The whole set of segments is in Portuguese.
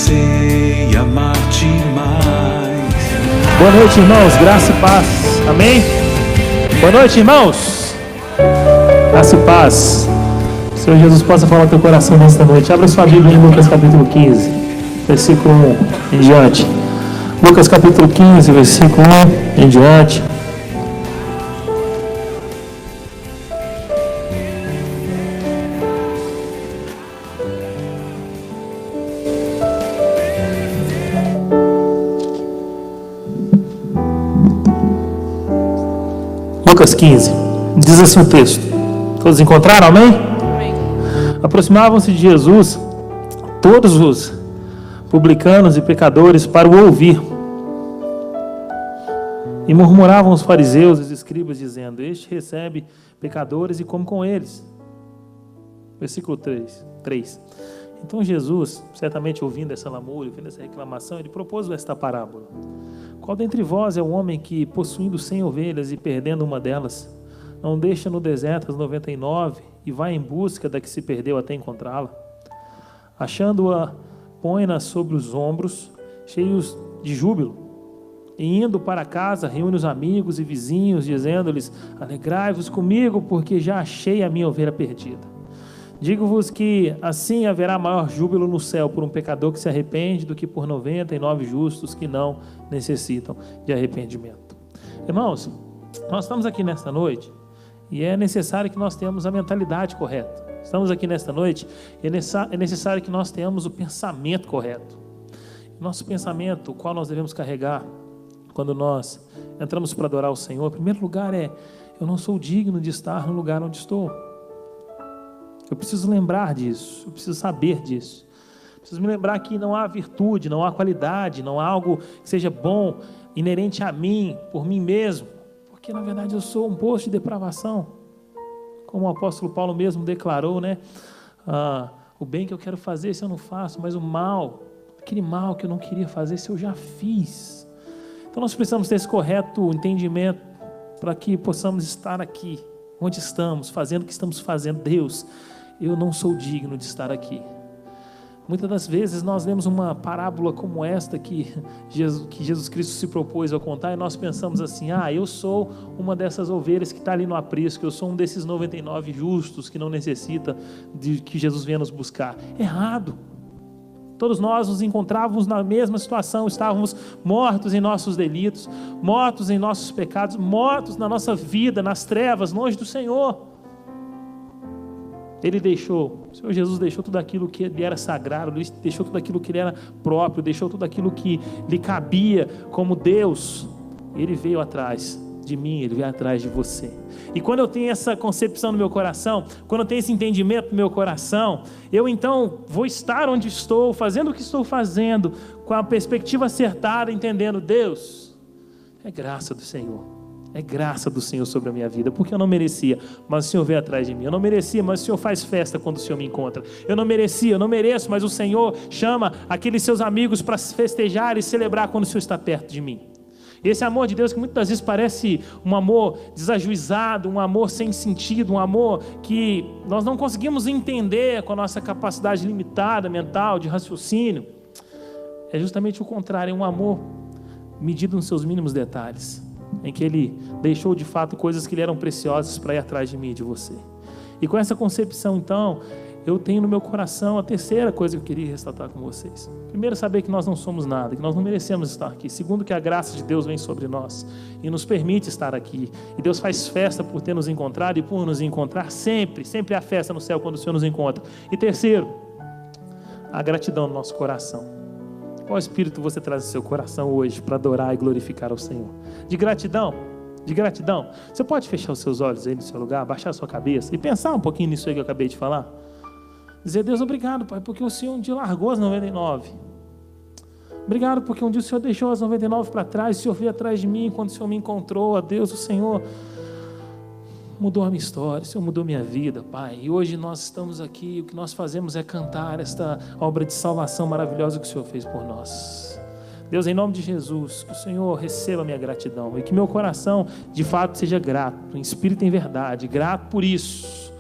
sei amar-te mais. Boa noite, irmãos, graça e paz, amém? Boa noite, irmãos, graça e paz. O Senhor Jesus possa falar no teu coração nesta noite. Abra sua Bíblia em Lucas capítulo 15, versículo 1 em diante. Lucas capítulo 15, versículo 1 em diante. Lucas 15, diz assim o texto. Todos encontraram, amém? Amém. Aproximavam-se de Jesus todos os publicanos e pecadores para o ouvir. E murmuravam os fariseus e os escribas, dizendo: este recebe pecadores e come com eles. Versículo 3. Então Jesus, certamente ouvindo essa lamúria, ouvindo essa reclamação, ele propôs esta parábola. Qual dentre vós é o homem que, possuindo 100 ovelhas e perdendo uma delas, não deixa no deserto as 99 e vai em busca da que se perdeu até encontrá-la? Achando-a, põe-na sobre os ombros, cheios de júbilo, e indo para casa, reúne os amigos e vizinhos, dizendo-lhes: alegrai-vos comigo, porque já achei a minha ovelha perdida. Digo-vos que assim haverá maior júbilo no céu por um pecador que se arrepende do que por 99 justos que não necessitam de arrependimento. Irmãos, nós estamos aqui nesta noite e é necessário que nós tenhamos a mentalidade correta. Estamos aqui nesta noite e é necessário que nós tenhamos o pensamento correto. Nosso pensamento, o qual nós devemos carregar quando nós entramos para adorar o Senhor, em primeiro lugar eu não sou digno de estar no lugar onde estou. Eu preciso lembrar disso, eu preciso saber disso. Preciso me lembrar que não há virtude, não há qualidade, não há algo que seja bom, inerente a mim, por mim mesmo. Porque na verdade eu sou um poço de depravação. Como o apóstolo Paulo mesmo declarou, né? O bem que eu quero fazer, se eu não faço, mas o mal, aquele mal que eu não queria fazer, se eu já fiz. Então nós precisamos ter esse correto entendimento para que possamos estar aqui, onde estamos, fazendo o que estamos fazendo. Deus, eu não sou digno de estar aqui. Muitas das vezes nós lemos uma parábola como esta que Jesus Cristo se propôs a contar e nós pensamos assim: eu sou uma dessas ovelhas que está ali no aprisco, eu sou um desses 99 justos que não necessita de que Jesus venha nos buscar. Errado. Todos nós nos encontrávamos na mesma situação, estávamos mortos em nossos delitos, mortos em nossos pecados, mortos na nossa vida, nas trevas, longe do Senhor. O Senhor Jesus deixou tudo aquilo que lhe era sagrado, deixou tudo aquilo que lhe era próprio, deixou tudo aquilo que lhe cabia como Deus. Ele veio atrás de mim, Ele veio atrás de você. E quando eu tenho essa concepção no meu coração, quando eu tenho esse entendimento no meu coração, eu então vou estar onde estou, fazendo o que estou fazendo, com a perspectiva acertada, entendendo: Deus, é graça do Senhor. É graça do Senhor sobre a minha vida, porque eu não merecia, mas o Senhor veio atrás de mim. Eu não merecia, mas o Senhor faz festa quando o Senhor me encontra. Eu não merecia, eu não mereço, mas o Senhor chama aqueles seus amigos para festejar e celebrar quando o Senhor está perto de mim. Esse amor de Deus que muitas vezes parece um amor desajuizado, um amor sem sentido, um amor que nós não conseguimos entender com a nossa capacidade limitada, mental, de raciocínio, é justamente o contrário, é um amor medido nos seus mínimos detalhes, em que Ele deixou de fato coisas que lhe eram preciosas para ir atrás de mim e de você. E com essa concepção então, eu tenho no meu coração a terceira coisa que eu queria ressaltar com vocês. Primeiro, saber que nós não somos nada, que nós não merecemos estar aqui. Segundo, que a graça de Deus vem sobre nós e nos permite estar aqui. E Deus faz festa por ter nos encontrado e por nos encontrar sempre. Sempre há festa no céu quando o Senhor nos encontra. E terceiro, a gratidão no nosso coração. Qual espírito você traz no seu coração hoje para adorar e glorificar ao Senhor? De gratidão? De gratidão. Você pode fechar os seus olhos aí no seu lugar, baixar a sua cabeça e pensar um pouquinho nisso aí que eu acabei de falar? Dizer: Deus, obrigado, Pai, porque o Senhor um dia largou as 99. Obrigado porque um dia o Senhor deixou as 99 para trás, o Senhor veio atrás de mim quando o Senhor me encontrou. A Deus, o Senhor mudou a minha história, o Senhor mudou minha vida, Pai. E hoje nós estamos aqui, o que nós fazemos é cantar esta obra de salvação maravilhosa que o Senhor fez por nós. Deus, em nome de Jesus, que o Senhor receba a minha gratidão e que meu coração de fato seja grato, em espírito e em verdade, grato por isso.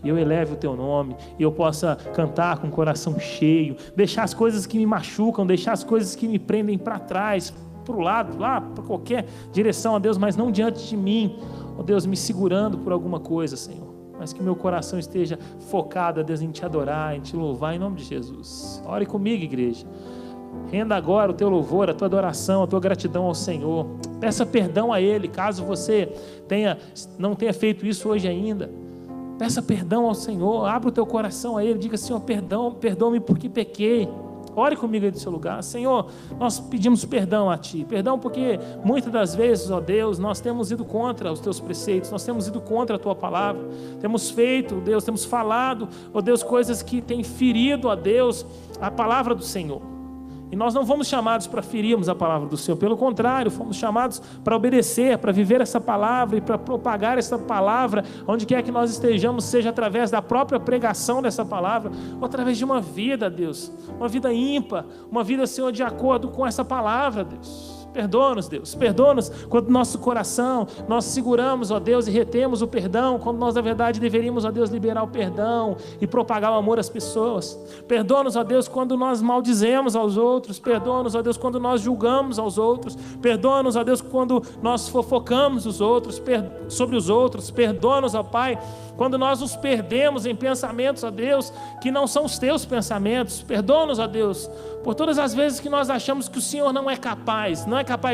e eu eleve o teu nome, e eu possa cantar com o coração cheio, deixar as coisas que me machucam, deixar as coisas que me prendem para trás, para o lado, lá, para qualquer direção, ó Deus, mas não diante de mim, ó Deus, me segurando por alguma coisa, Senhor, mas que meu coração esteja focado, ó Deus, em te adorar, em te louvar, em nome de Jesus. Ore comigo, igreja. Renda agora o teu louvor, a tua adoração, a tua gratidão ao Senhor. Peça perdão a Ele, caso você não tenha feito isso hoje ainda. Peça perdão ao Senhor, abra o teu coração a Ele, diga: Senhor, perdoa-me porque pequei. Ore comigo aí do seu lugar. Senhor, nós pedimos perdão a Ti, perdão porque muitas das vezes, ó Deus, nós temos ido contra os Teus preceitos, nós temos ido contra a Tua palavra, temos feito, Deus, temos falado, ó Deus, coisas que têm ferido, ó Deus, a palavra do Senhor. E nós não fomos chamados para ferirmos a palavra do Senhor, pelo contrário, fomos chamados para obedecer, para viver essa palavra e para propagar essa palavra, onde quer que nós estejamos, seja através da própria pregação dessa palavra, ou através de uma vida, Deus, uma vida ímpar, uma vida, Senhor, de acordo com essa palavra, Deus. Perdoa-nos, Deus, perdoa-nos quando nosso coração, nós seguramos, ó Deus, e retemos o perdão, quando nós, na verdade, deveríamos, ó Deus, liberar o perdão e propagar o amor às pessoas. Perdoa-nos, ó Deus, quando nós maldizemos aos outros, perdoa-nos, ó Deus, quando nós julgamos aos outros, perdoa-nos, ó Deus, quando nós fofocamos sobre os outros, perdoa-nos, ó Pai, quando nós nos perdemos em pensamentos, ó Deus, que não são os Teus pensamentos. Perdoa-nos, ó Deus, por todas as vezes que nós achamos que o Senhor não é capaz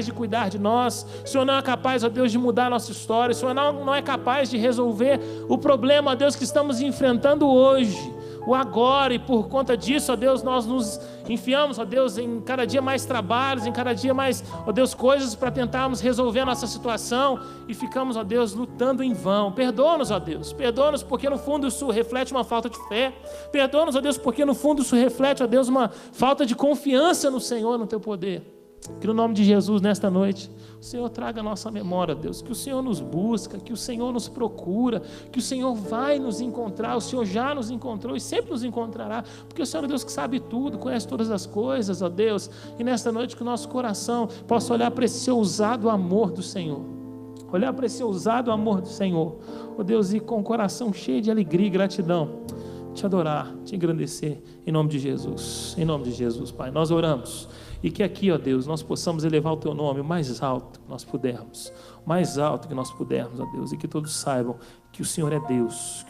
de cuidar de nós, o Senhor não é capaz, ó Deus, de mudar a nossa história, o Senhor não é capaz de resolver o problema, ó Deus, que estamos enfrentando hoje, o agora, e por conta disso, ó Deus, nós nos enfiamos, ó Deus, em cada dia mais trabalhos, em cada dia mais, ó Deus, coisas para tentarmos resolver a nossa situação, e ficamos, ó Deus, lutando em vão. Perdoa-nos, ó Deus, perdoa-nos porque no fundo isso reflete uma falta de fé, perdoa-nos, ó Deus, porque no fundo isso reflete, ó Deus, uma falta de confiança no Senhor, no Teu poder. Que no nome de Jesus, nesta noite, o Senhor traga a nossa memória, Deus, que o Senhor nos busca, que o Senhor nos procura, que o Senhor vai nos encontrar, o Senhor já nos encontrou e sempre nos encontrará, porque o Senhor é Deus que sabe tudo, conhece todas as coisas, ó Deus, e nesta noite que o nosso coração possa olhar para esse ousado amor do Senhor, olhar para esse ousado amor do Senhor, ó Deus, e com o coração cheio de alegria e gratidão, te adorar, te engrandecer, em nome de Jesus, Pai, nós oramos. E que aqui, ó Deus, nós possamos elevar o Teu nome o mais alto que nós pudermos, ó Deus, e que todos saibam que o Senhor é Deus,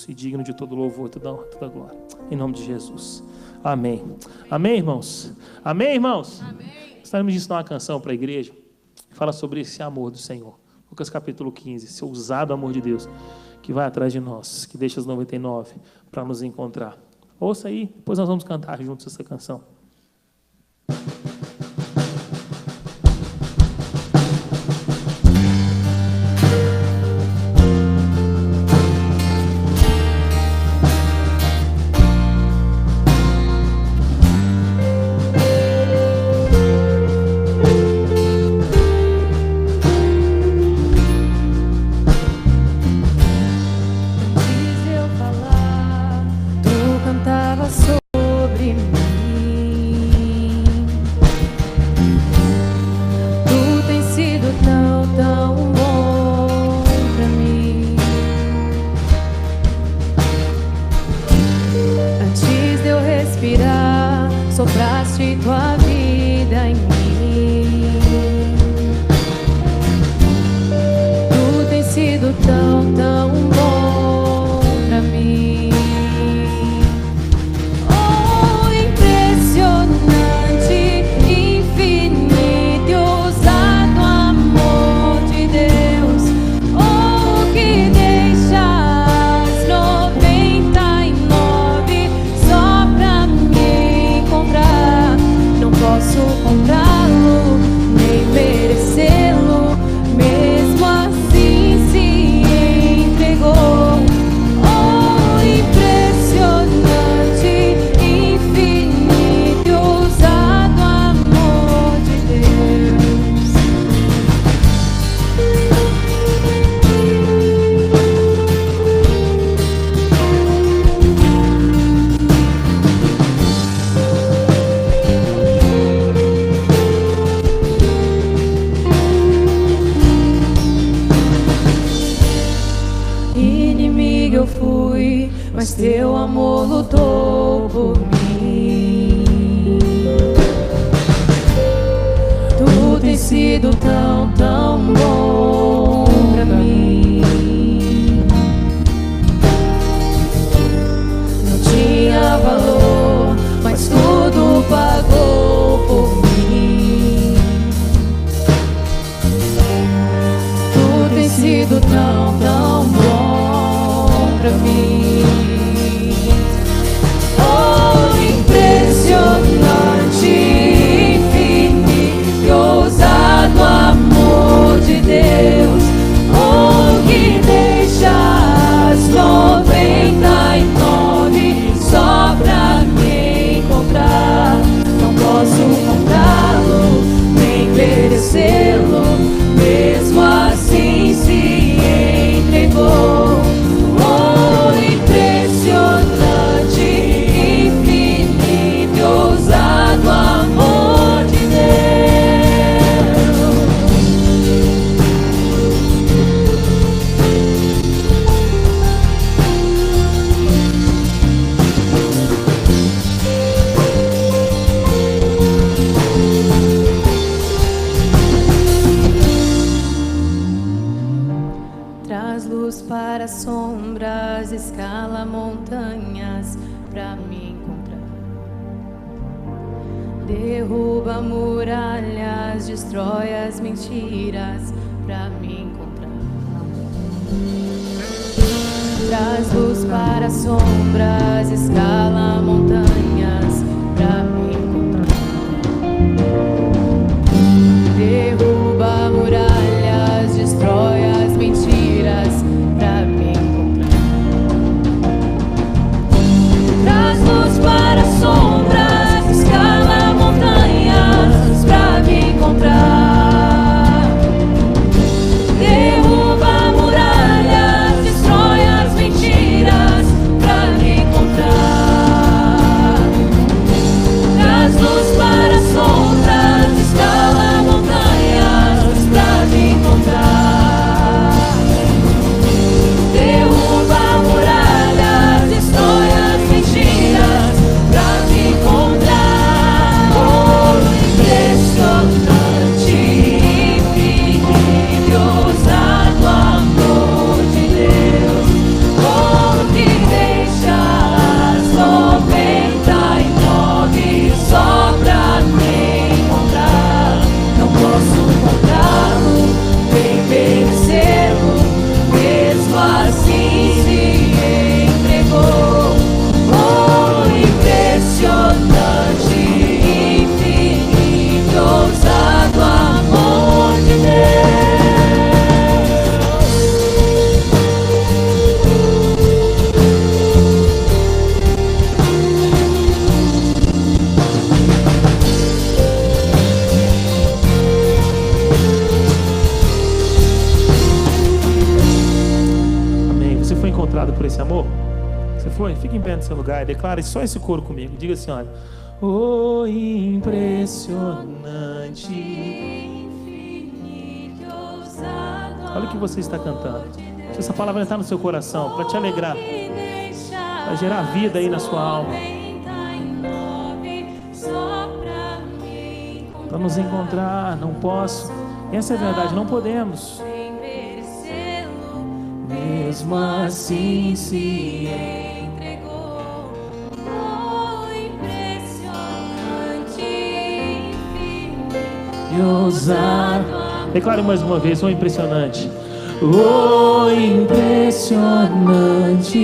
e digno de todo louvor, toda honra, toda glória, em nome de Jesus, amém. Amém, irmãos? Amém. Gostaríamos de ensinar uma canção para a igreja, que fala sobre esse amor do Senhor, Lucas capítulo 15, esse ousado amor de Deus, que vai atrás de nós, que deixa os 99 para nos encontrar. Ouça aí, depois nós vamos cantar juntos essa canção. Sopraste tua vida em mim. Tu tens sido tão, tão bom pra mim. Oh, impressionante, infinito e ousado amor de Deus. Oh, que deixa as 99 só pra me encontrar. Não posso teu amor lutou por mim. Tu tens sido tão, tão bom pra mim. Não tinha valor, mas tudo pagou por mim. Tu tens sido tão, tão bom pra mim. Oh, impressionante, infinito, ousado amor de Deus. Oh, que deixa as 99 só pra me encontrar. Não posso comprá-lo, nem merecê-lo, mesmo assim se entregou. Oh, impressionante, infinito, ousado amor de Deus. Traz luz para sombras, escala montanhas pra me encontrar. Derruba muralhas, destrói as mentiras pra me encontrar. Traz luz para sombras, escala montanhas pra me encontrar. Derruba muralhas, destrói as mentiras pra me encontrar. Traz luz para sombras, escala montanhas pra me encontrar. Derruba muralhas, destrói as mentiras pra me encontrar. Traz luz para sombras, escala montanhas pra me encontrar. Derruba muralhas, destrói as mentiras pra me encontrar. Oh, impressionante, infinito, ousado amor de Deus. Oh, que deixa as 99 só pra me encontrar. Não posso comprá-lo, nem merecê-lo, mesmo assim se entregou. Oh, impressionante, infinito, ousado amor de Amém. Você foi encontrado por esse amor? Você foi? Fique em pé no seu lugar e declare só esse coro comigo. Diga assim, olha. Oh, impressionante. infinito, ousado Olha o que você está cantando. Se essa palavra entrar no seu coração, para te alegrar, vai gerar vida aí na sua alma, para nos encontrar. Não posso. Essa é a verdade, não podemos. Mesmo assim se entregou. Oh, impressionante, infinito, ousado. Declare mais uma vez, oh impressionante. Oh impressionante,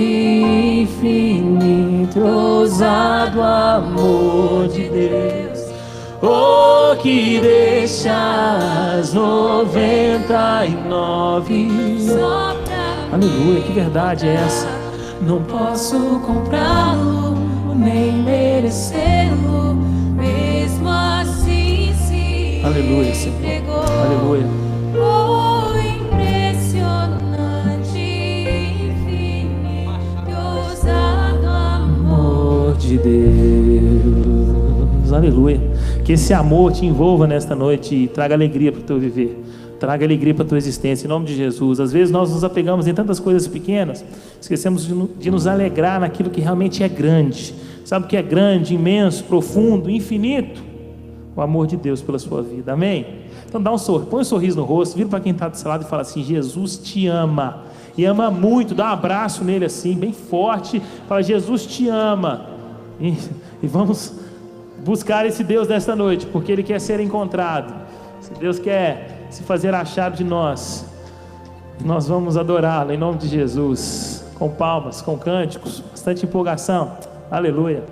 infinito, ousado amor de Deus. Oh, que deixa as 99. só pra Aleluia, que verdade é essa? Não posso comprá-lo, nem merecê-lo, mesmo assim se Aleluia, Senhor. entregou. Aleluia. Oh, impressionante, infinito, ousado amor De Deus. Aleluia. Que esse amor te envolva nesta noite e traga alegria para o teu viver. traga alegria para a tua existência, em nome de Jesus. Às vezes nós nos apegamos em tantas coisas pequenas, esquecemos de nos alegrar naquilo que realmente é grande. Sabe o que é grande, imenso, profundo, infinito? O amor de Deus pela sua vida, amém? Então põe um sorriso no rosto, vira para quem está do seu lado e fala assim: Jesus te ama, e ama muito. Dá um abraço nele assim, bem forte, fala: Jesus te ama. E vamos buscar esse Deus nesta noite, porque Ele quer ser encontrado. Se Deus quer se fazer achar de nós, nós vamos adorá-lo em nome de Jesus, com palmas, com cânticos, bastante empolgação. Aleluia.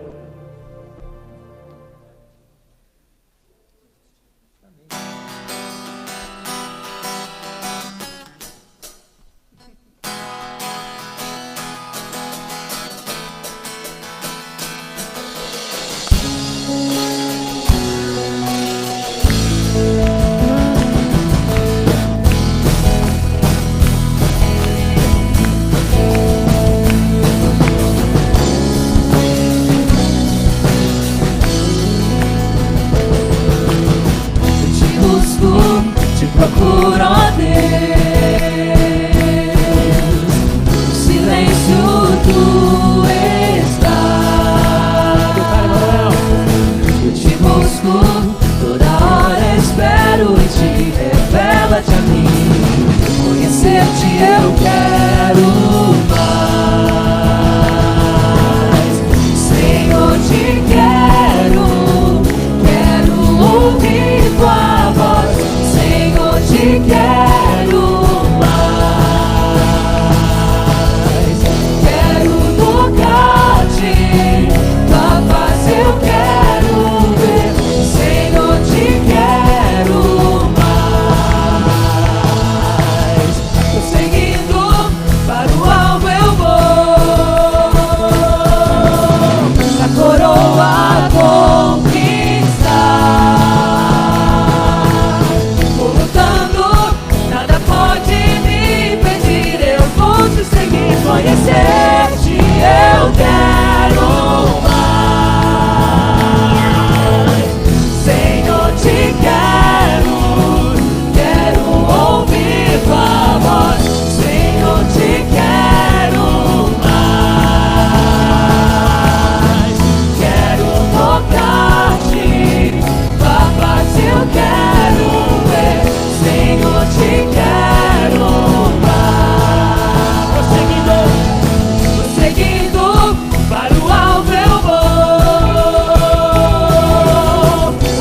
Procuro, ó Deus, no silêncio tu estás. Eu te busco, toda hora espero e te revela-te a mim. Conhecer-te eu quero mais. Senhor, te quero ouvir tua voz. Te quero mais, quero tocar-te, tua face eu quero ver, Senhor, te quero mais, seguindo para o alvo eu vou, a coroa conhecer-te eu quero mais, Senhor, te quero ouvir tua voz, Senhor, te quero mais, quero tocar-te, tua face eu quero ver, Senhor, te quero mais, seguindo para o alvo eu vou,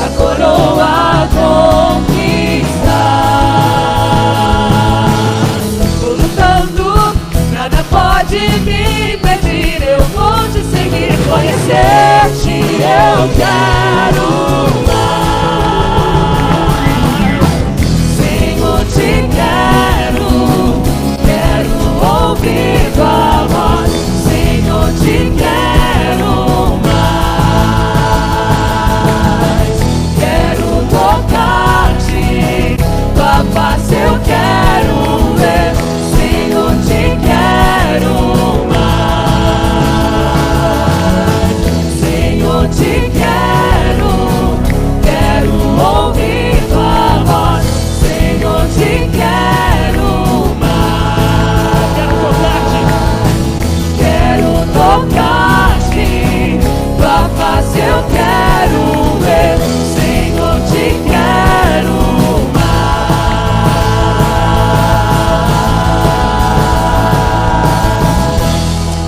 a coroa conquistar, vou lutando, nada pode me impedir, eu vou te seguir, conhecer-te eu quero mais, Senhor, te quero ouvir tua voz, Senhor, te quero mais, quero tocar-te, tua face eu quero ver, Senhor, te quero mais, Senhor, te quero ouvir tua voz, Senhor, te quero mais, quero tocar-te, tua face eu quero ver, Senhor, te quero mais.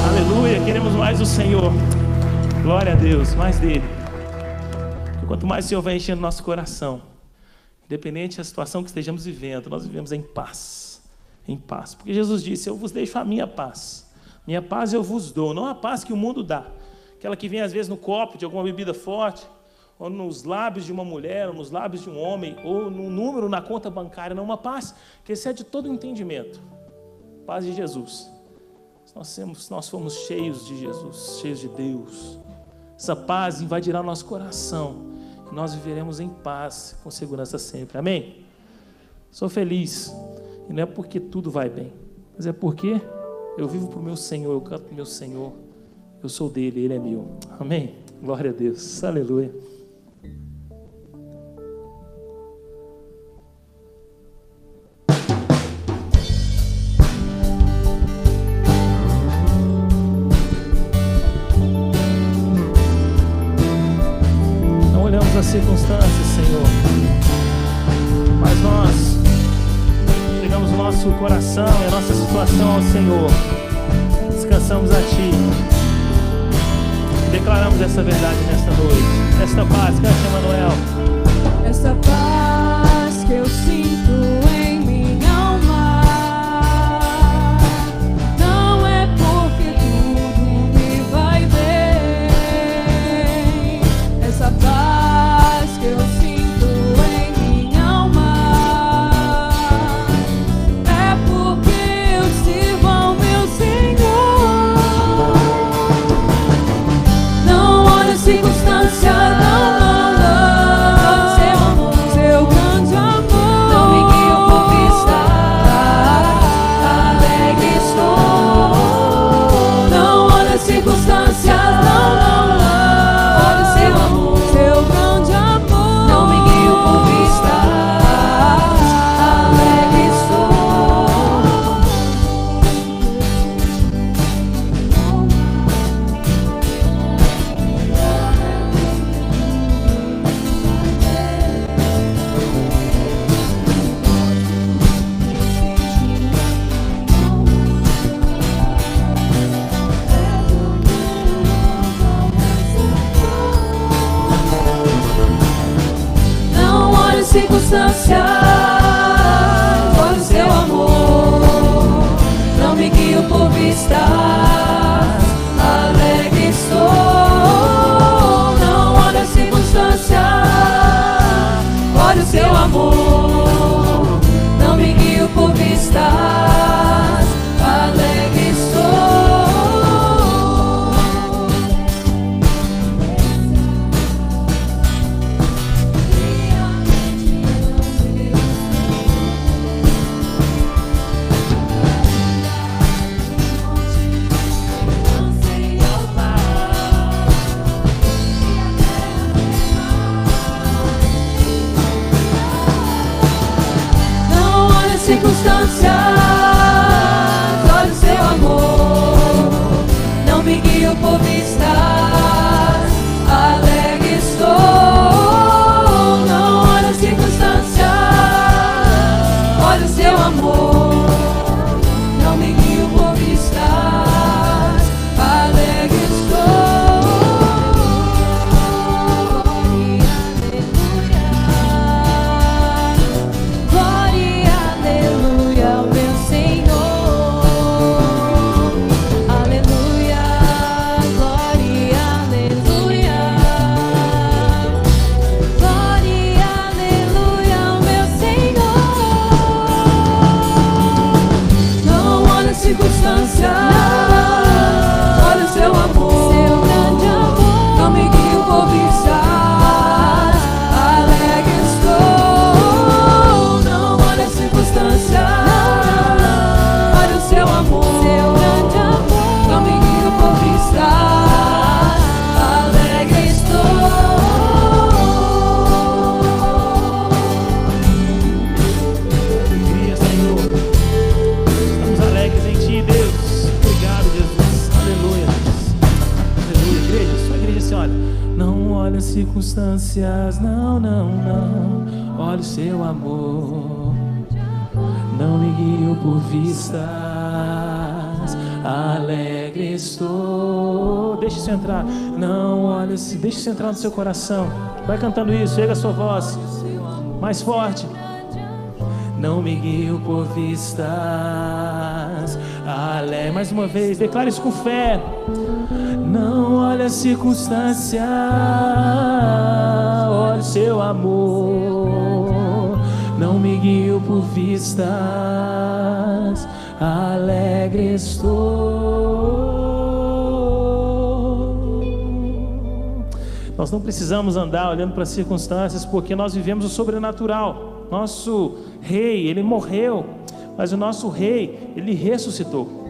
Aleluia, queremos mais o Senhor. Glória a Deus, mais dele. E quanto mais o Senhor vai enchendo nosso coração, independente da situação que estejamos vivendo, nós vivemos em paz. Em paz. Porque Jesus disse: eu vos deixo a minha paz. Minha paz eu vos dou, não a paz que o mundo dá. Aquela que vem às vezes no copo de alguma bebida forte, ou nos lábios de uma mulher, ou nos lábios de um homem, ou no número na conta bancária. Não, uma paz que excede todo o entendimento. Paz de Jesus. Nós fomos cheios de Jesus, cheios de Deus. Essa paz invadirá o nosso coração. E nós viveremos em paz, com segurança sempre. Amém? Sou feliz. E não é porque tudo vai bem, mas é porque eu vivo para o meu Senhor, eu canto para o meu Senhor. Eu sou dele, ele é meu. Amém? Glória a Deus. Aleluia. olhamos as circunstâncias, Senhor, mas nós entregamos o nosso coração e a nossa situação ao Senhor, descansamos a Ti, declaramos essa verdade nesta noite. Esta paz, cante, Emanuel. Essa paz que eu sinto em minha alma não é porque tudo me vai bem. Essa paz que eu sinto em minha alma é porque eu sirvo ao meu Senhor. Não olho a circunstância, não. Olha o seu amor, não me guio por vistas, alegre estou. Não olha a circunstância, olha o seu amor, não me guio por vistas, alegre estou. Circunstâncias, olha o seu amor, não me guio por vistas, alegre estou. Não olha a circunstância, olha o seu amor, não me guio por vistas, alegre estou. Olha o seu amor, seu grande amor, não me guio por vistas, alegre estou. Não olha a circunstância, olha o seu amor, seu grande amor, não me guio por vistas, alegre estou. Alegria, Senhor, estamos alegres em Ti, Deus. Obrigado, Jesus. Aleluia. Aleluia. Igreja, sua igreja assim, olha. Não olha as circunstâncias, não. Olha o seu amor. Não me guio por vistas, alegre estou. Deixa isso entrar. Não olha, deixa isso entrar no seu coração. Vai cantando isso, chega a sua voz. Mais forte. Não me guio por vistas, alegre. Mais uma vez, declare isso com fé. Não olha a circunstância, olha o seu amor. Não me guio por vistas, alegre estou. Nós não precisamos andar olhando para as circunstâncias, porque nós vivemos o sobrenatural. Nosso rei, ele morreu, mas o nosso rei, ele ressuscitou.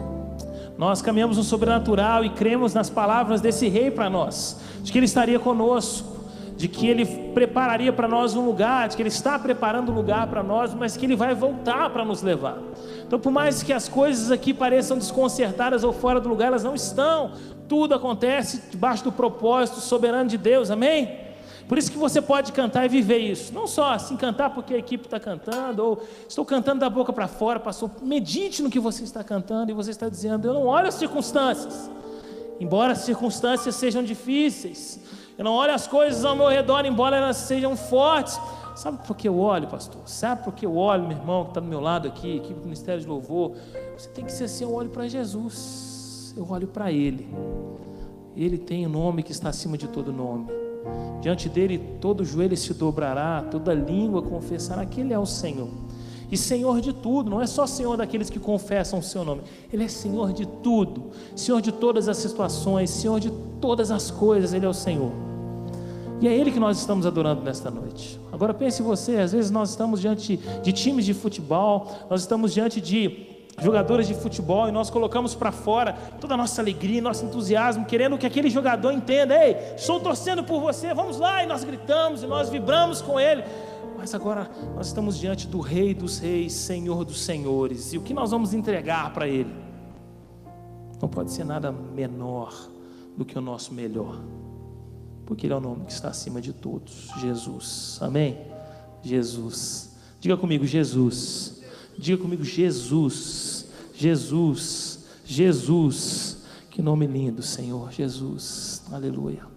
Nós caminhamos no sobrenatural e cremos nas palavras desse rei para nós, de que ele estaria conosco, de que ele prepararia para nós um lugar, de que ele está preparando um lugar para nós, mas que ele vai voltar para nos levar. Então, por mais que as coisas aqui pareçam desconcertadas ou fora do lugar, elas não estão. Tudo acontece debaixo do propósito soberano de Deus, amém? Por isso que você pode cantar e viver isso. Não só assim cantar porque a equipe está cantando, ou estou cantando da boca para fora, pastor. Medite no que você está cantando e você está dizendo: eu não olho as circunstâncias, embora as circunstâncias sejam difíceis. Eu não olho as coisas ao meu redor, embora elas sejam fortes. Sabe por que eu olho, pastor? Sabe por que eu olho, meu irmão que está do meu lado aqui, equipe do Ministério de Louvor? Você tem que ser assim: eu olho para Jesus, eu olho para Ele. Ele tem o nome que está acima de todo nome. Diante dele todo joelho se dobrará, toda língua confessará que Ele é o Senhor. E Senhor de tudo, não é só Senhor daqueles que confessam o seu nome. Ele é Senhor de tudo, Senhor de todas as situações, Senhor de todas as coisas. Ele é o Senhor. E é Ele que nós estamos adorando nesta noite. Agora pense você, às vezes nós estamos diante de times de futebol, nós estamos diante de jogadores de futebol, e nós colocamos para fora toda a nossa alegria, nosso entusiasmo, querendo que aquele jogador entenda: ei, estou torcendo por você, vamos lá, e nós gritamos, e nós vibramos com ele. Mas agora nós estamos diante do Rei dos Reis, Senhor dos Senhores, e o que nós vamos entregar para Ele não pode ser nada menor do que o nosso melhor, porque Ele é o nome que está acima de todos, Jesus. Amém? Jesus. Diga comigo: Jesus. Diga comigo: Jesus, Jesus, Jesus. Que nome lindo, Senhor, Jesus. Aleluia.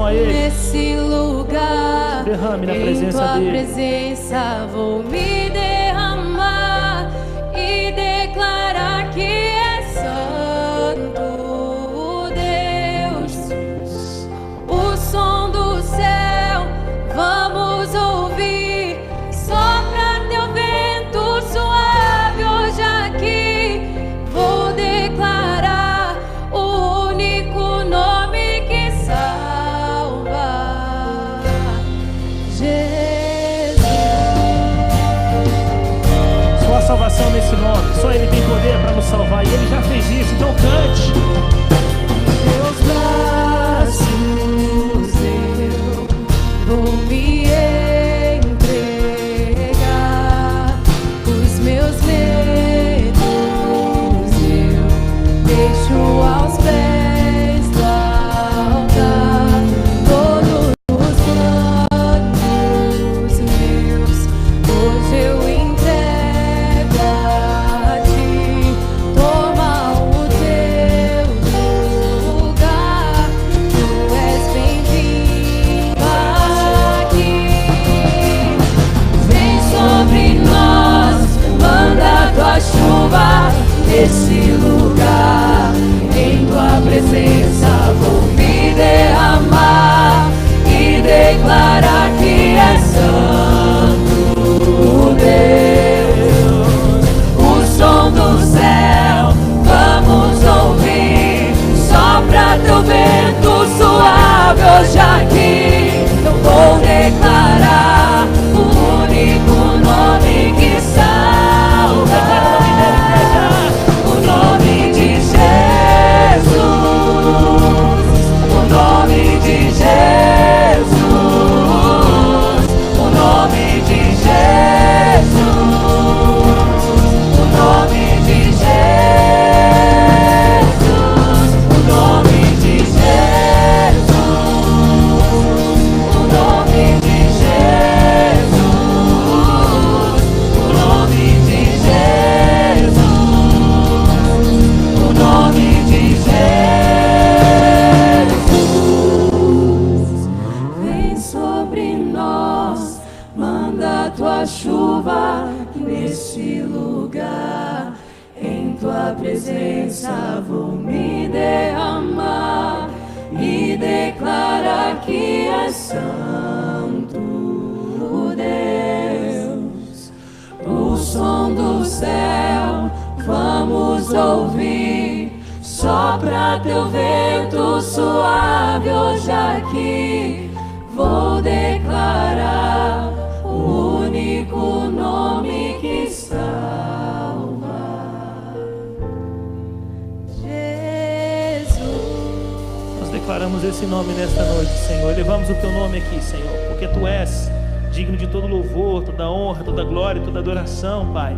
Nesse lugar, derrame na presença em tua dele. presença vou me derramar e declarar que é santo Deus. O som do céu vamos ouvir, sopra teu vento suave hoje aqui. Vou declarar o único nome que salva. Salvação nesse nome, só Ele tem poder para nos salvar, e Ele já fez isso, então cante. Teus braços eu vou me entregar, os meus medos eu deixo aos pés do altar, todos os planos meus hoje eu nesse lugar, em tua presença vou me derramar e declarar que é santo Deus. O som do céu vamos ouvir, sopra teu vento suave hoje aqui. Eu vou declarar o único nome que salva. O nome de Jesus, o nome de Jesus, o nome de Jesus, o nome de Jesus, o nome de Jesus. Santo Deus, o som do céu vamos ouvir. Sopra teu vento suave hoje aqui. Vou declarar o único nome que salva. Nós declaramos esse nome nesta noite, Senhor. Elevamos o teu nome aqui, Senhor, porque tu és digno de todo louvor, toda honra, toda glória, toda adoração, Pai.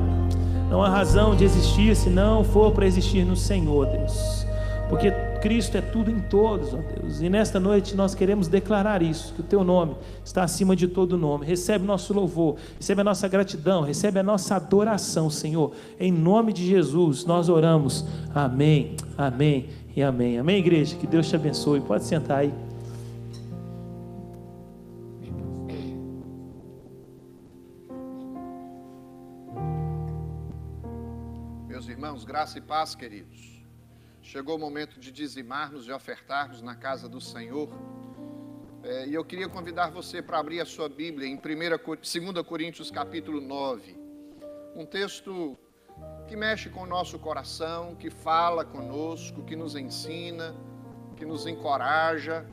Não há razão de existir se não for para existir no Senhor, Deus. Porque Cristo é tudo em todos, ó Deus. E nesta noite nós queremos declarar isso, que o teu nome está acima de todo nome. Recebe nosso louvor, recebe a nossa gratidão, recebe a nossa adoração, Senhor. Em nome de Jesus nós oramos. Amém, amém e amém. Amém, igreja? Que Deus te abençoe. Pode sentar aí. Meus irmãos, graça e paz, queridos. Chegou o momento de dizimarmos e ofertarmos na casa do Senhor. E eu queria convidar você para abrir a sua Bíblia em 2 Coríntios capítulo 9. Um texto que mexe com o nosso coração, que fala conosco, que nos ensina, que nos encoraja.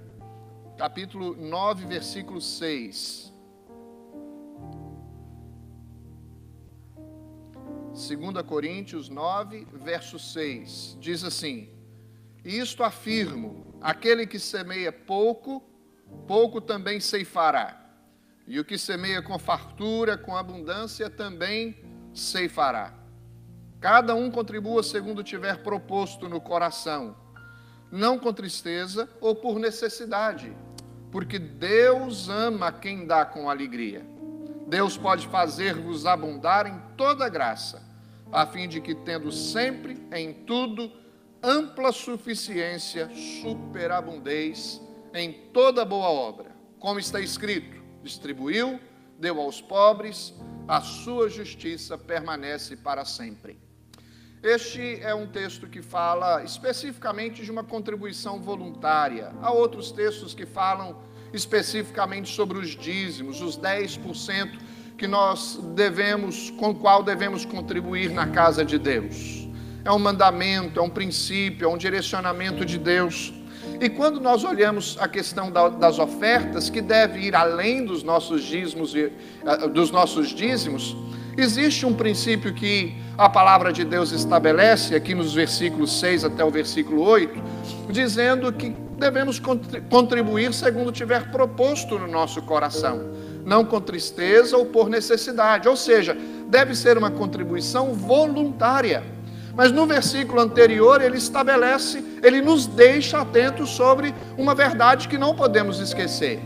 Capítulo 9, versículo 6. 2 Coríntios 9, verso 6, diz assim: E isto afirmo, aquele que semeia pouco, pouco também ceifará, e o que semeia com fartura, com abundância, também ceifará. Cada um contribua segundo tiver proposto no coração, não com tristeza ou por necessidade, porque Deus ama quem dá com alegria. Deus pode fazer-vos abundar em toda graça, a fim de que, tendo sempre, em tudo, ampla suficiência, superabundez em toda boa obra. Como está escrito, distribuiu, deu aos pobres, a sua justiça permanece para sempre. Este é um texto que fala especificamente de uma contribuição voluntária. Há outros textos que falam especificamente sobre os dízimos, os 10% que nós devemos, com o qual devemos contribuir na casa de Deus. É um mandamento, é um princípio, é um direcionamento de Deus. E quando nós olhamos a questão das ofertas, que deve ir além dos nossos dízimos, existe um princípio que a palavra de Deus estabelece, aqui nos versículos 6 até o versículo 8, dizendo que devemos contribuir segundo tiver proposto no nosso coração, não com tristeza ou por necessidade, ou seja, deve ser uma contribuição voluntária. Mas no versículo anterior ele estabelece, ele nos deixa atentos sobre uma verdade que não podemos esquecer.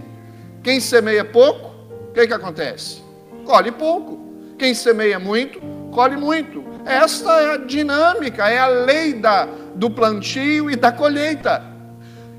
Quem semeia pouco, o que acontece? Colhe pouco. Quem semeia muito, colhe muito. Esta é a dinâmica, é a lei do plantio e da colheita.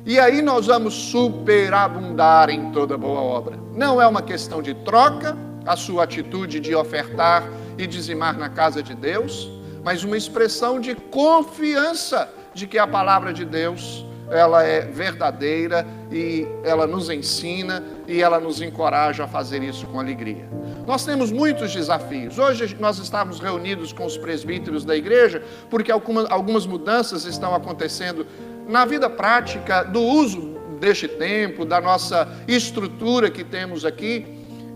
E aí nós vamos superabundar em toda boa obra. Não é uma questão de troca, a sua atitude de ofertar e dizimar na casa de Deus, mas uma expressão de confiança de que a palavra de Deus, ela é verdadeira e ela nos ensina e ela nos encoraja a fazer isso com alegria. Nós temos muitos desafios. Hoje nós estamos reunidos com os presbíteros da igreja porque algumas mudanças estão acontecendo na vida prática do uso deste tempo, da nossa estrutura que temos aqui.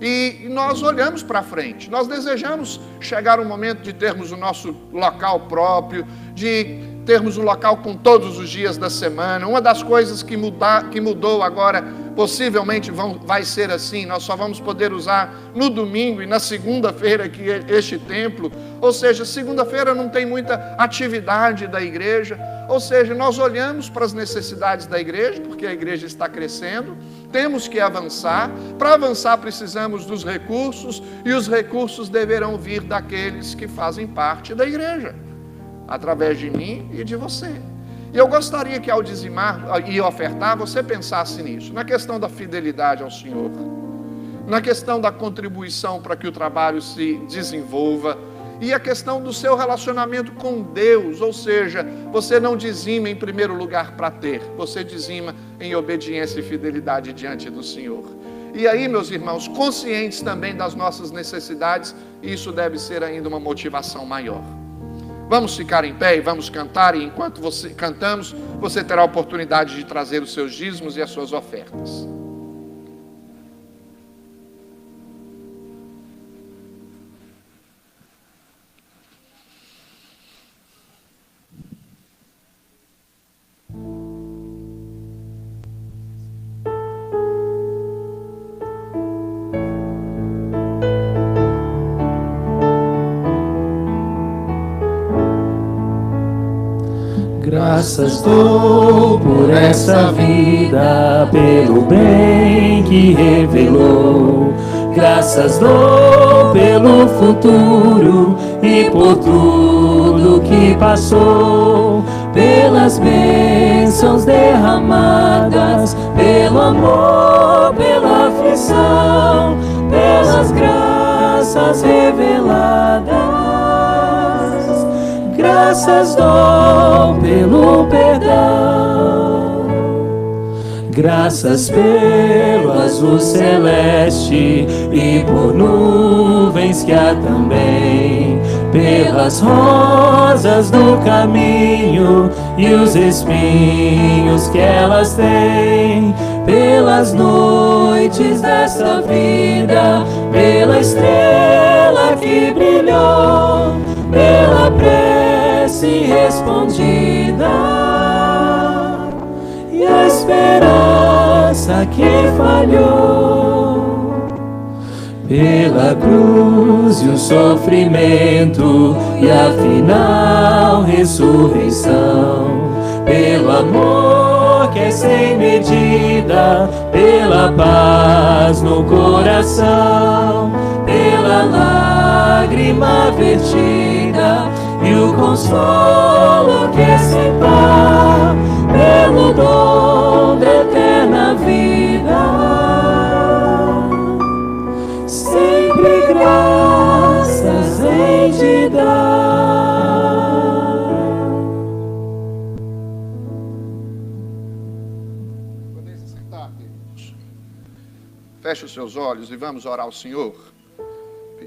E nós olhamos para frente, nós desejamos chegar um momento de termos o nosso local próprio, de termos um local com todos os dias da semana. Uma das coisas que mudou agora, possivelmente vai ser assim, nós só vamos poder usar no domingo e na segunda-feira aqui este templo, ou seja, segunda-feira não tem muita atividade da igreja, ou seja, nós olhamos para as necessidades da igreja, porque a igreja está crescendo, temos que avançar. Para avançar precisamos dos recursos, e os recursos deverão vir daqueles que fazem parte da igreja, através de mim e de você. E eu gostaria que ao dizimar e ofertar, você pensasse nisso, na questão da fidelidade ao Senhor, na questão da contribuição para que o trabalho se desenvolva, e a questão do seu relacionamento com Deus, ou seja, você não dizima em primeiro lugar para ter, você dizima em obediência e fidelidade diante do Senhor. E aí, meus irmãos, conscientes também das nossas necessidades, isso deve ser ainda uma motivação maior. Vamos ficar em pé e vamos cantar, e enquanto cantamos, você terá a oportunidade de trazer os seus dízimos e as suas ofertas. Graças dou por essa vida, pelo bem que revelou. Graças dou pelo futuro e por tudo que passou. Pelas bênçãos derramadas, pelo amor, pela aflição, pelas graças reveladas. Graças dou pelo perdão, graças pelo azul celeste e por nuvens que há também, pelas rosas do caminho e os espinhos que elas têm, pelas noites desta vida, pela estrela que brilhou, pela prece respondida e a esperança que falhou, pela cruz e o sofrimento e a final ressurreição, pelo amor que é sem medida, pela paz no coração, pela lágrima vertida e o consolo que é sem par, pelo dom da eterna vida, sempre graças hei de dar. Podem se sentar, queridos. Feche os seus olhos e vamos orar ao Senhor.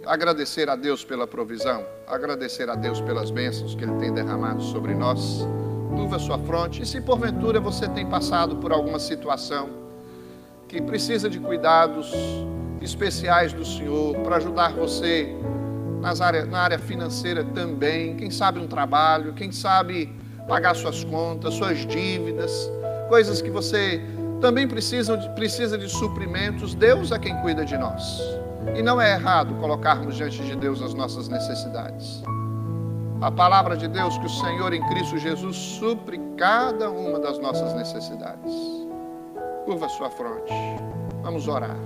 Agradecer a Deus pela provisão, agradecer a Deus pelas bênçãos que Ele tem derramado sobre nós. Curva sua fronte, e se porventura você tem passado por alguma situação que precisa de cuidados especiais do Senhor para ajudar você na área financeira também, quem sabe um trabalho, quem sabe pagar suas contas, suas dívidas, coisas que você também precisa de suprimentos, Deus é quem cuida de nós. E não é errado colocarmos diante de Deus as nossas necessidades. A palavra de Deus que o Senhor em Cristo Jesus supre cada uma das nossas necessidades. Curva sua fronte. Vamos orar.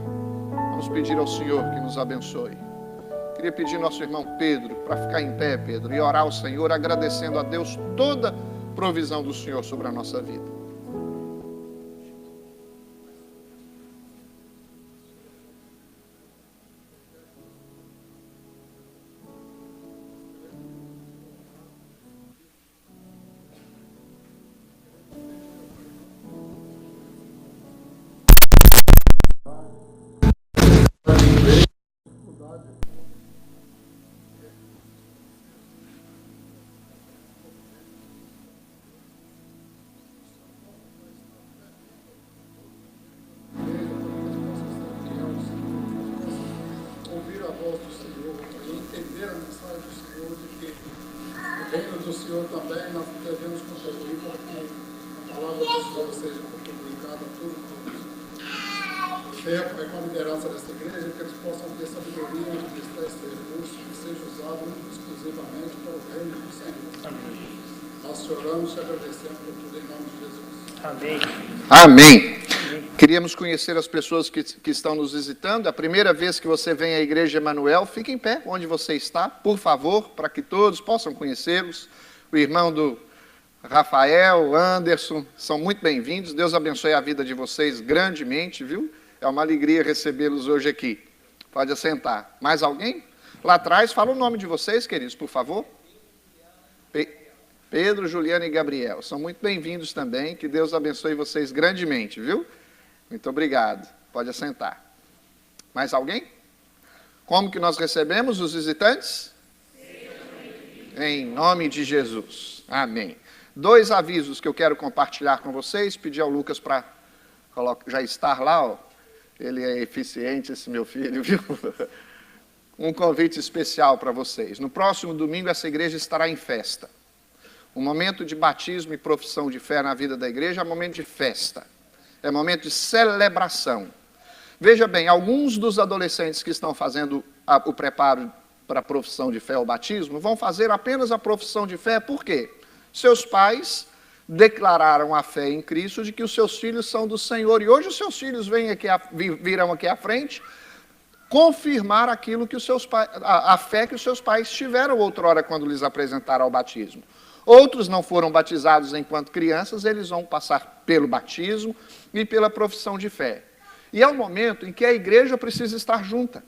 Vamos pedir ao Senhor que nos abençoe. Queria pedir ao nosso irmão Pedro para ficar em pé, Pedro, e orar ao Senhor, agradecendo a Deus toda provisão do Senhor sobre a nossa vida. Ouvir a voz do Senhor e entender a mensagem do Senhor de que o reino do Senhor também nós devemos contribuir para que a palavra do Senhor seja publicada a todo mundo. Seja com a liderança dessa igreja, que eles possam ter sabedoria de administrar esse recurso que seja usado exclusivamente para o reino do Senhor. Amém. Nós choramos e agradecemos por tudo em nome de Jesus. Amém. Amém. Queríamos conhecer as pessoas que estão nos visitando. A primeira vez que você vem à Igreja Emanuel, fique em pé onde você está, por favor, para que todos possam conhecê-los. O irmão do Rafael, Anderson, são muito bem-vindos. Deus abençoe a vida de vocês grandemente, viu? É uma alegria recebê-los hoje aqui. Pode assentar. Mais alguém? Lá atrás, fala o nome de vocês, queridos, por favor. Pedro, Juliana e Gabriel. São muito bem-vindos também. Que Deus abençoe vocês grandemente, viu? Muito obrigado. Pode assentar. Mais alguém? Como que nós recebemos os visitantes? Em nome de Jesus. Amém. 2 avisos que eu quero compartilhar com vocês. Pedir ao Lucas para já estar lá. Ó. Ele é eficiente, esse meu filho, viu? Um convite especial para vocês. No próximo domingo, essa igreja estará em festa. O momento de batismo e profissão de fé na vida da igreja é momento de festa. É momento de celebração. Veja bem, alguns dos adolescentes que estão fazendo o preparo para a profissão de fé ou batismo vão fazer apenas a profissão de fé. Por quê? Seus pais declararam a fé em Cristo de que os seus filhos são do Senhor. E hoje os seus filhos virão aqui à frente confirmar aquilo que os seus pais, a fé que os seus pais tiveram outrora quando lhes apresentaram ao batismo. Outros não foram batizados enquanto crianças, eles vão passar pelo batismo e pela profissão de fé. E é um momento em que a igreja precisa estar junta,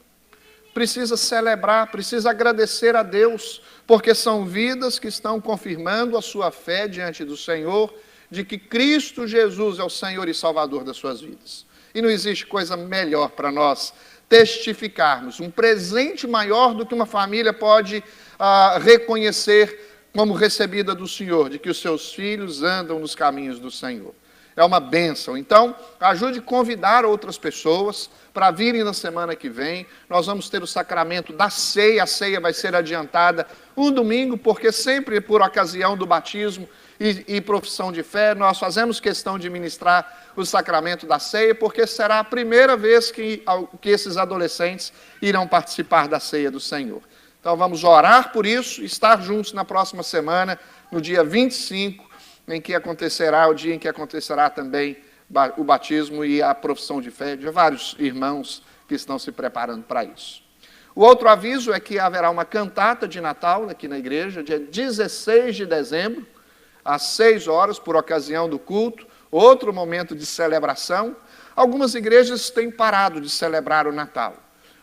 precisa celebrar, precisa agradecer a Deus, porque são vidas que estão confirmando a sua fé diante do Senhor, de que Cristo Jesus é o Senhor e Salvador das suas vidas. E não existe coisa melhor para nós testificarmos, um presente maior do que uma família pode reconhecer como recebida do Senhor, de que os seus filhos andam nos caminhos do Senhor. É uma bênção. Então, ajude a convidar outras pessoas para virem na semana que vem. Nós vamos ter o sacramento da ceia. A ceia vai ser adiantada um domingo, porque sempre por ocasião do batismo e profissão de fé, nós fazemos questão de ministrar o sacramento da ceia, porque será a primeira vez que esses adolescentes irão participar da ceia do Senhor. Então vamos orar por isso, estar juntos na próxima semana, no dia 25, em que acontecerá o dia em que acontecerá também o batismo e a profissão de fé de vários irmãos que estão se preparando para isso. O outro aviso é que haverá uma cantata de Natal aqui na igreja, dia 16 de dezembro, às 6 horas, por ocasião do culto, outro momento de celebração. Algumas igrejas têm parado de celebrar o Natal.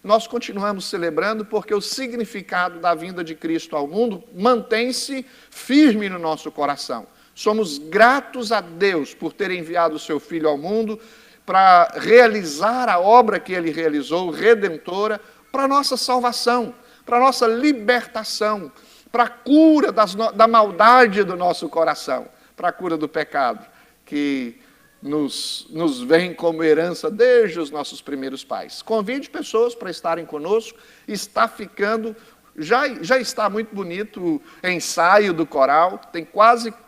Nós continuamos celebrando porque o significado da vinda de Cristo ao mundo mantém-se firme no nosso coração. Somos gratos a Deus por ter enviado o seu Filho ao mundo para realizar a obra que Ele realizou, redentora, para a nossa salvação, para a nossa libertação, para a cura da maldade do nosso coração, para a cura do pecado, que nos vem como herança desde os nossos primeiros pais. Convide pessoas para estarem conosco. Está ficando, já está muito bonito o ensaio do coral. Tem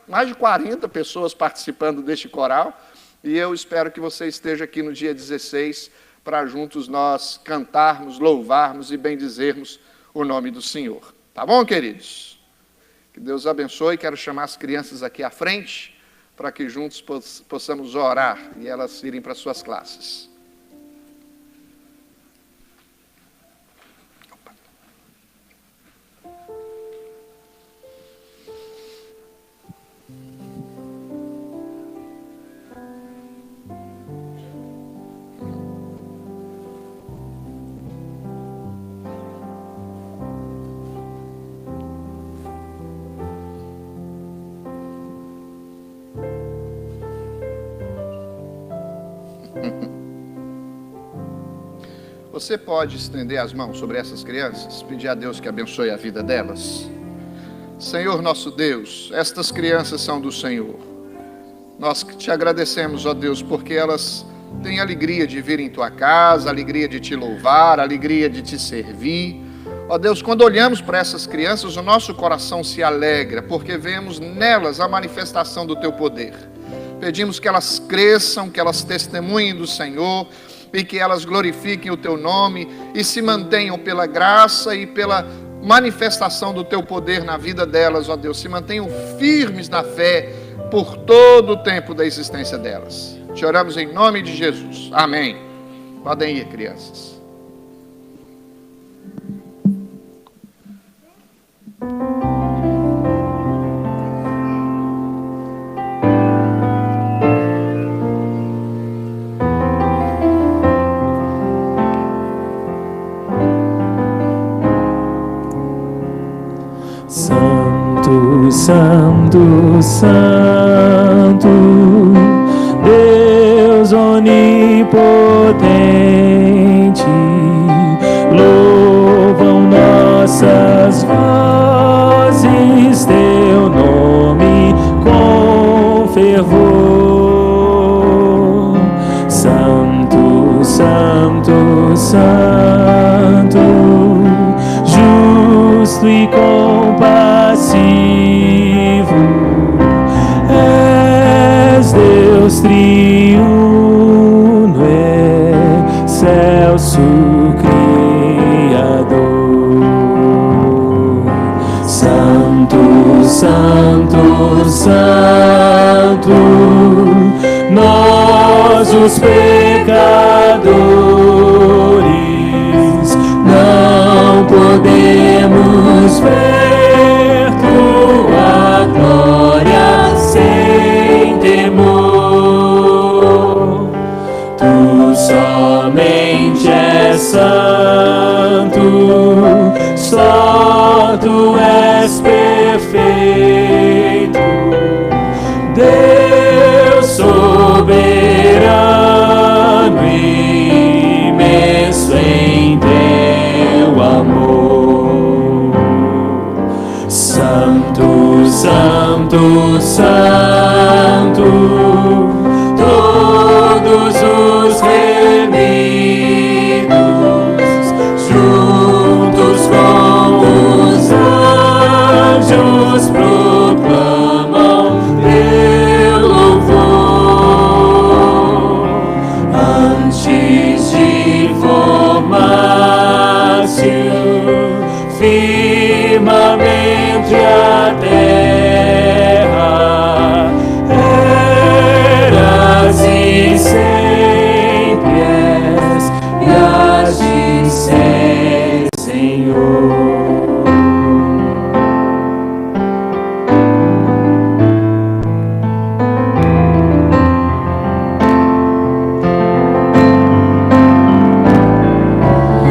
mais de 40 pessoas participando deste coral. E eu espero que você esteja aqui no dia 16 para juntos nós cantarmos, louvarmos e bendizermos o nome do Senhor. Tá bom, queridos? Que Deus abençoe. Quero chamar as crianças aqui à frente, para que juntos possamos orar e elas irem para suas classes. Você pode estender as mãos sobre essas crianças, pedir a Deus que abençoe a vida delas. Senhor nosso Deus, estas crianças são do Senhor. Nós te agradecemos, ó Deus, porque elas têm alegria de vir em tua casa, alegria de te louvar, alegria de te servir. Ó Deus, quando olhamos para essas crianças, o nosso coração se alegra, porque vemos nelas a manifestação do teu poder. Pedimos que elas cresçam, que elas testemunhem do Senhor, e que elas glorifiquem o teu nome e se mantenham pela graça e pela manifestação do teu poder na vida delas, ó Deus, se mantenham firmes na fé por todo o tempo da existência delas. Te oramos em nome de Jesus. Amém. Podem ir, crianças. Santo, Santo, Deus onipotente, nossas vozes teu nome com fervor. Santo, Santo, Santo, justo e compassivo, és Deus triuno, excelso Criador. Santo, Santo, Santo, nós os pecadores não podemos ver tua glória sem temor. Tu somente és santo, só tu és perfeito, Deus soberano, imenso em teu amor. Santo, Santo, Santo, todos os remidos, juntos com os anjos proclamam teu louvor. Antes de formar-se o firmamento e a terra, eras e sempre és, e hás de ser, Senhor.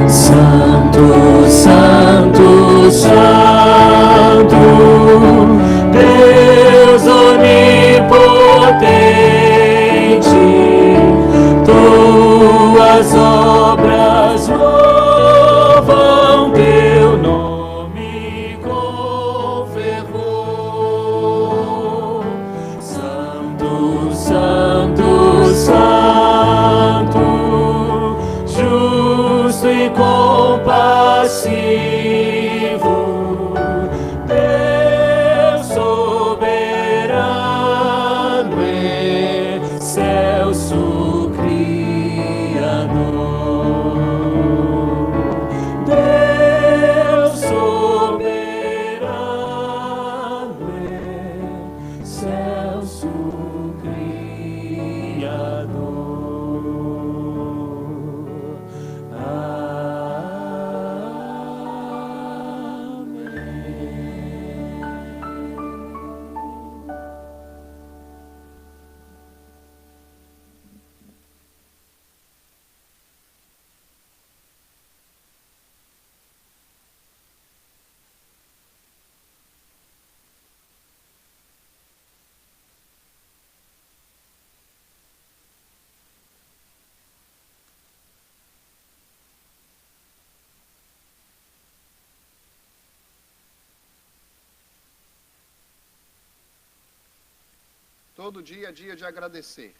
Santo, Santo, Santo, Deus onipotente, tuas obras louvam teu nome com fervor. Santo, Santo, Santo, justo e compassivo, Deus soberano, excelso Criador. Deus soberano, excelso Criador. Todo dia é dia de agradecer.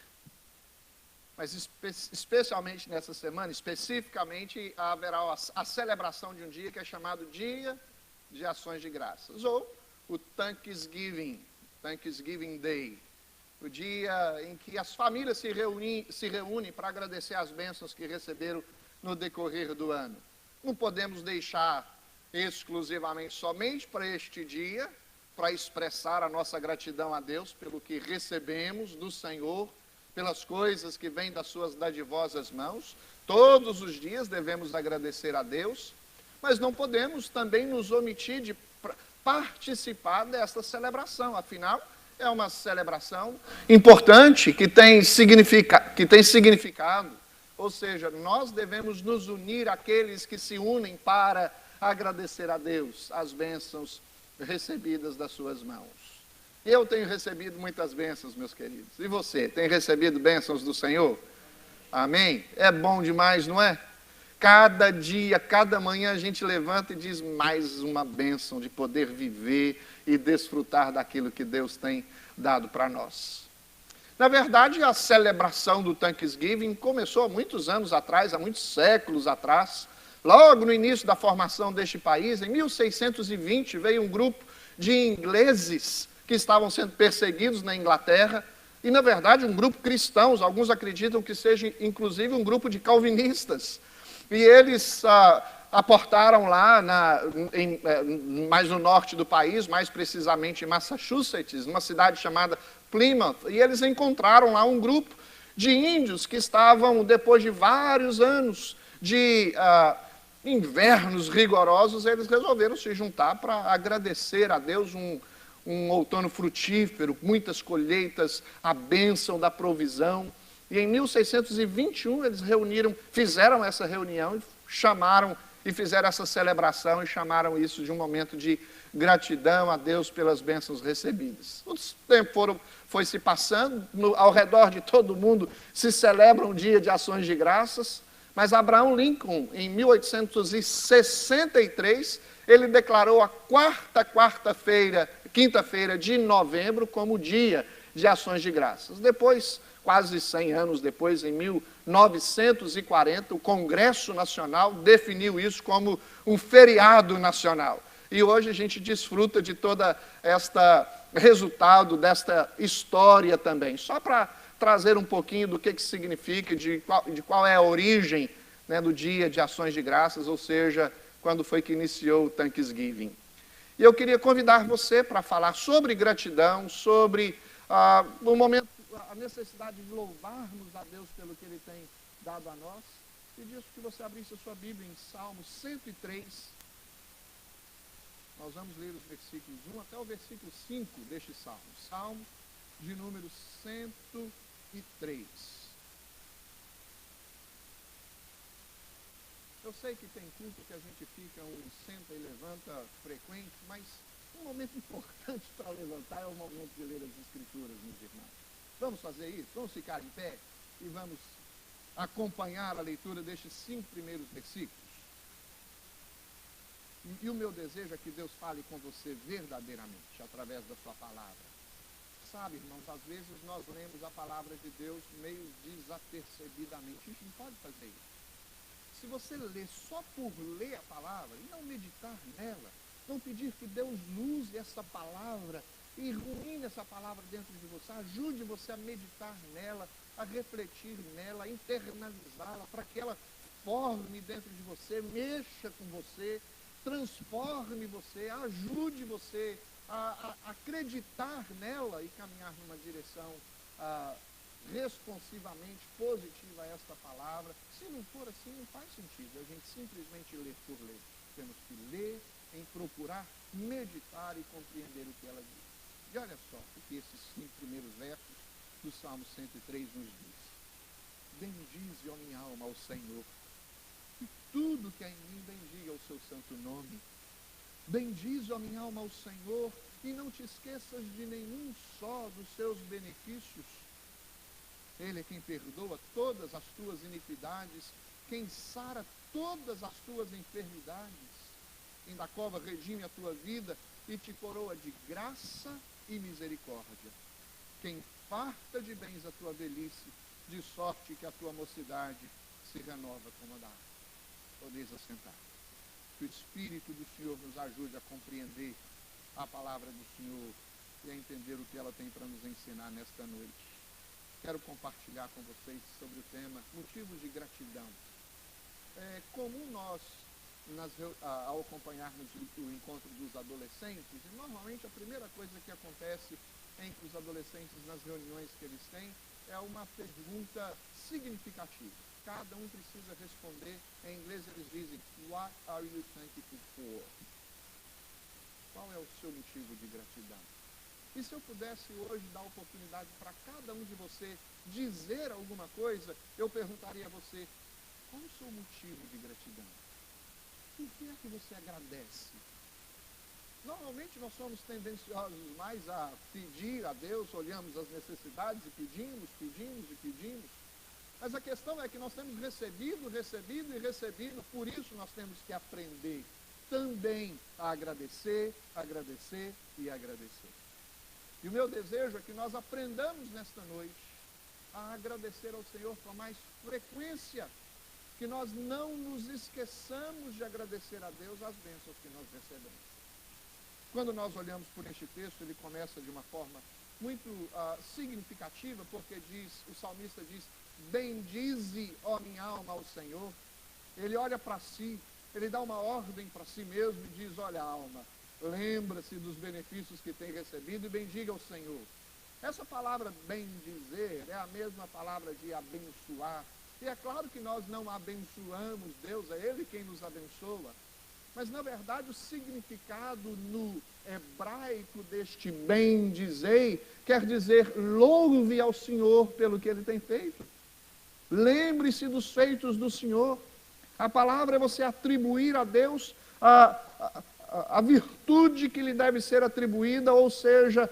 Mas especialmente nessa semana, especificamente, haverá a celebração de um dia que é chamado Dia de Ações de Graças, ou o Thanksgiving Day, o dia em que as famílias se reúnem para agradecer as bênçãos que receberam no decorrer do ano. Não podemos deixar exclusivamente somente para este dia, para expressar a nossa gratidão a Deus pelo que recebemos do Senhor, pelas coisas que vêm das suas dadivosas mãos. Todos os dias devemos agradecer a Deus, mas não podemos também nos omitir de participar desta celebração. Afinal, é uma celebração importante que tem significado. Ou seja, nós devemos nos unir àqueles que se unem para agradecer a Deus as bênçãos recebidas das suas mãos. Eu tenho recebido muitas bênçãos, meus queridos. E você, tem recebido bênçãos do Senhor? Amém? É bom demais, não é? Cada dia, cada manhã a gente levanta e diz mais uma bênção de poder viver e desfrutar daquilo que Deus tem dado para nós. Na verdade, a celebração do Thanksgiving começou há muitos anos atrás, há muitos séculos atrás. Logo no início da formação deste país, em 1620, veio um grupo de ingleses que estavam sendo perseguidos na Inglaterra, e na verdade um grupo cristãos, alguns acreditam que seja inclusive um grupo de calvinistas. E eles aportaram lá mais no norte do país, mais precisamente em Massachusetts, numa cidade chamada Plymouth, e eles encontraram lá um grupo de índios que estavam, depois de vários anos de invernos rigorosos, eles resolveram se juntar para agradecer a Deus um outono frutífero, muitas colheitas, a bênção da provisão. E em 1621 eles fizeram essa reunião e fizeram essa celebração e chamaram isso de um momento de gratidão a Deus pelas bênçãos recebidas. O tempo foi se passando, ao redor de todo mundo se celebra um dia de ações de graças, mas Abraham Lincoln, em 1863, ele declarou a quinta-feira de novembro como dia de ações de graças. Depois, quase 100 anos depois, em 1940, o Congresso Nacional definiu isso como um feriado nacional. E hoje a gente desfruta de toda resultado desta história também. Só para trazer um pouquinho do que significa, de qual é a origem, né, do dia de ações de graças, ou seja, quando foi que iniciou o Thanksgiving. E eu queria convidar você para falar sobre gratidão, sobre o momento, a necessidade de louvarmos a Deus pelo que Ele tem dado a nós. E disso que você abrisse a sua Bíblia em Salmo 103. Nós vamos ler os versículos 1 até o versículo 5 deste Salmo. Salmo de número 103. Eu sei que tem culto que a gente fica senta e levanta frequente, mas um momento importante para levantar é o momento de ler as Escrituras, meus irmãos. Vamos fazer isso? Vamos ficar em pé e vamos acompanhar a leitura destes 5 primeiros versículos. E o meu desejo é que Deus fale com você verdadeiramente, através da sua palavra. Sabe, irmãos, às vezes nós lemos a palavra de Deus meio desapercebidamente. A gente não pode fazer isso. Se você ler só por ler a palavra e não meditar nela, não pedir que Deus use essa palavra e ilumine essa palavra dentro de você, ajude você a meditar nela, a refletir nela, a internalizá-la, para que ela forme dentro de você, mexa com você, transforme você, ajude você a acreditar nela e caminhar numa direção responsivamente positiva a esta palavra. Se não for assim, não faz sentido a gente simplesmente ler por ler. Temos que ler em procurar meditar e compreender o que ela diz. E olha só o que esses 5 primeiros versos do Salmo 103 nos diz. Bendize, ó minha alma, ao Senhor, e tudo que há em mim bendiga o seu santo nome. Bendize, ó minha alma, ao Senhor, e não te esqueças de nenhum só dos seus benefícios. Ele é quem perdoa todas as tuas iniquidades, quem sara todas as tuas enfermidades. Quem da cova redime a tua vida e te coroa de graça e misericórdia. Quem farta de bens a tua velhice, de sorte que a tua mocidade se renova como a da árvore. Podeis assentar. Que o Espírito do Senhor nos ajude a compreender a palavra do Senhor e a entender o que ela tem para nos ensinar nesta noite. Quero compartilhar com vocês sobre o tema motivos de gratidão. É comum nós, ao acompanharmos o encontro dos adolescentes, e normalmente a primeira coisa que acontece entre os adolescentes nas reuniões que eles têm é uma pergunta significativa. Cada um precisa responder. Em inglês eles dizem, what are you thankful for? Qual é o seu motivo de gratidão? E se eu pudesse hoje dar oportunidade para cada um de você dizer alguma coisa, eu perguntaria a você, qual é o seu motivo de gratidão? Por que é que você agradece? Normalmente nós somos tendenciosos mais a pedir a Deus, olhamos as necessidades e pedimos. Mas a questão é que nós temos recebido, por isso nós temos que aprender também a agradecer, agradecer e agradecer. E o meu desejo é que nós aprendamos nesta noite a agradecer ao Senhor com mais frequência, que nós não nos esqueçamos de agradecer a Deus as bênçãos que nós recebemos. Quando nós olhamos por este texto, ele começa de uma forma muito significativa, porque o salmista diz, bendize, ó minha alma, ao Senhor. Ele olha para si, ele dá uma ordem para si mesmo e diz, olha alma, lembra-se dos benefícios que tem recebido e bendiga ao Senhor. Essa palavra bendizer é a mesma palavra de abençoar. E é claro que nós não abençoamos Deus, é Ele quem nos abençoa. Mas, na verdade, o significado no hebraico deste bendizei quer dizer louve ao Senhor pelo que Ele tem feito. Lembre-se dos feitos do Senhor. A palavra é você atribuir a Deus a virtude que lhe deve ser atribuída, ou seja,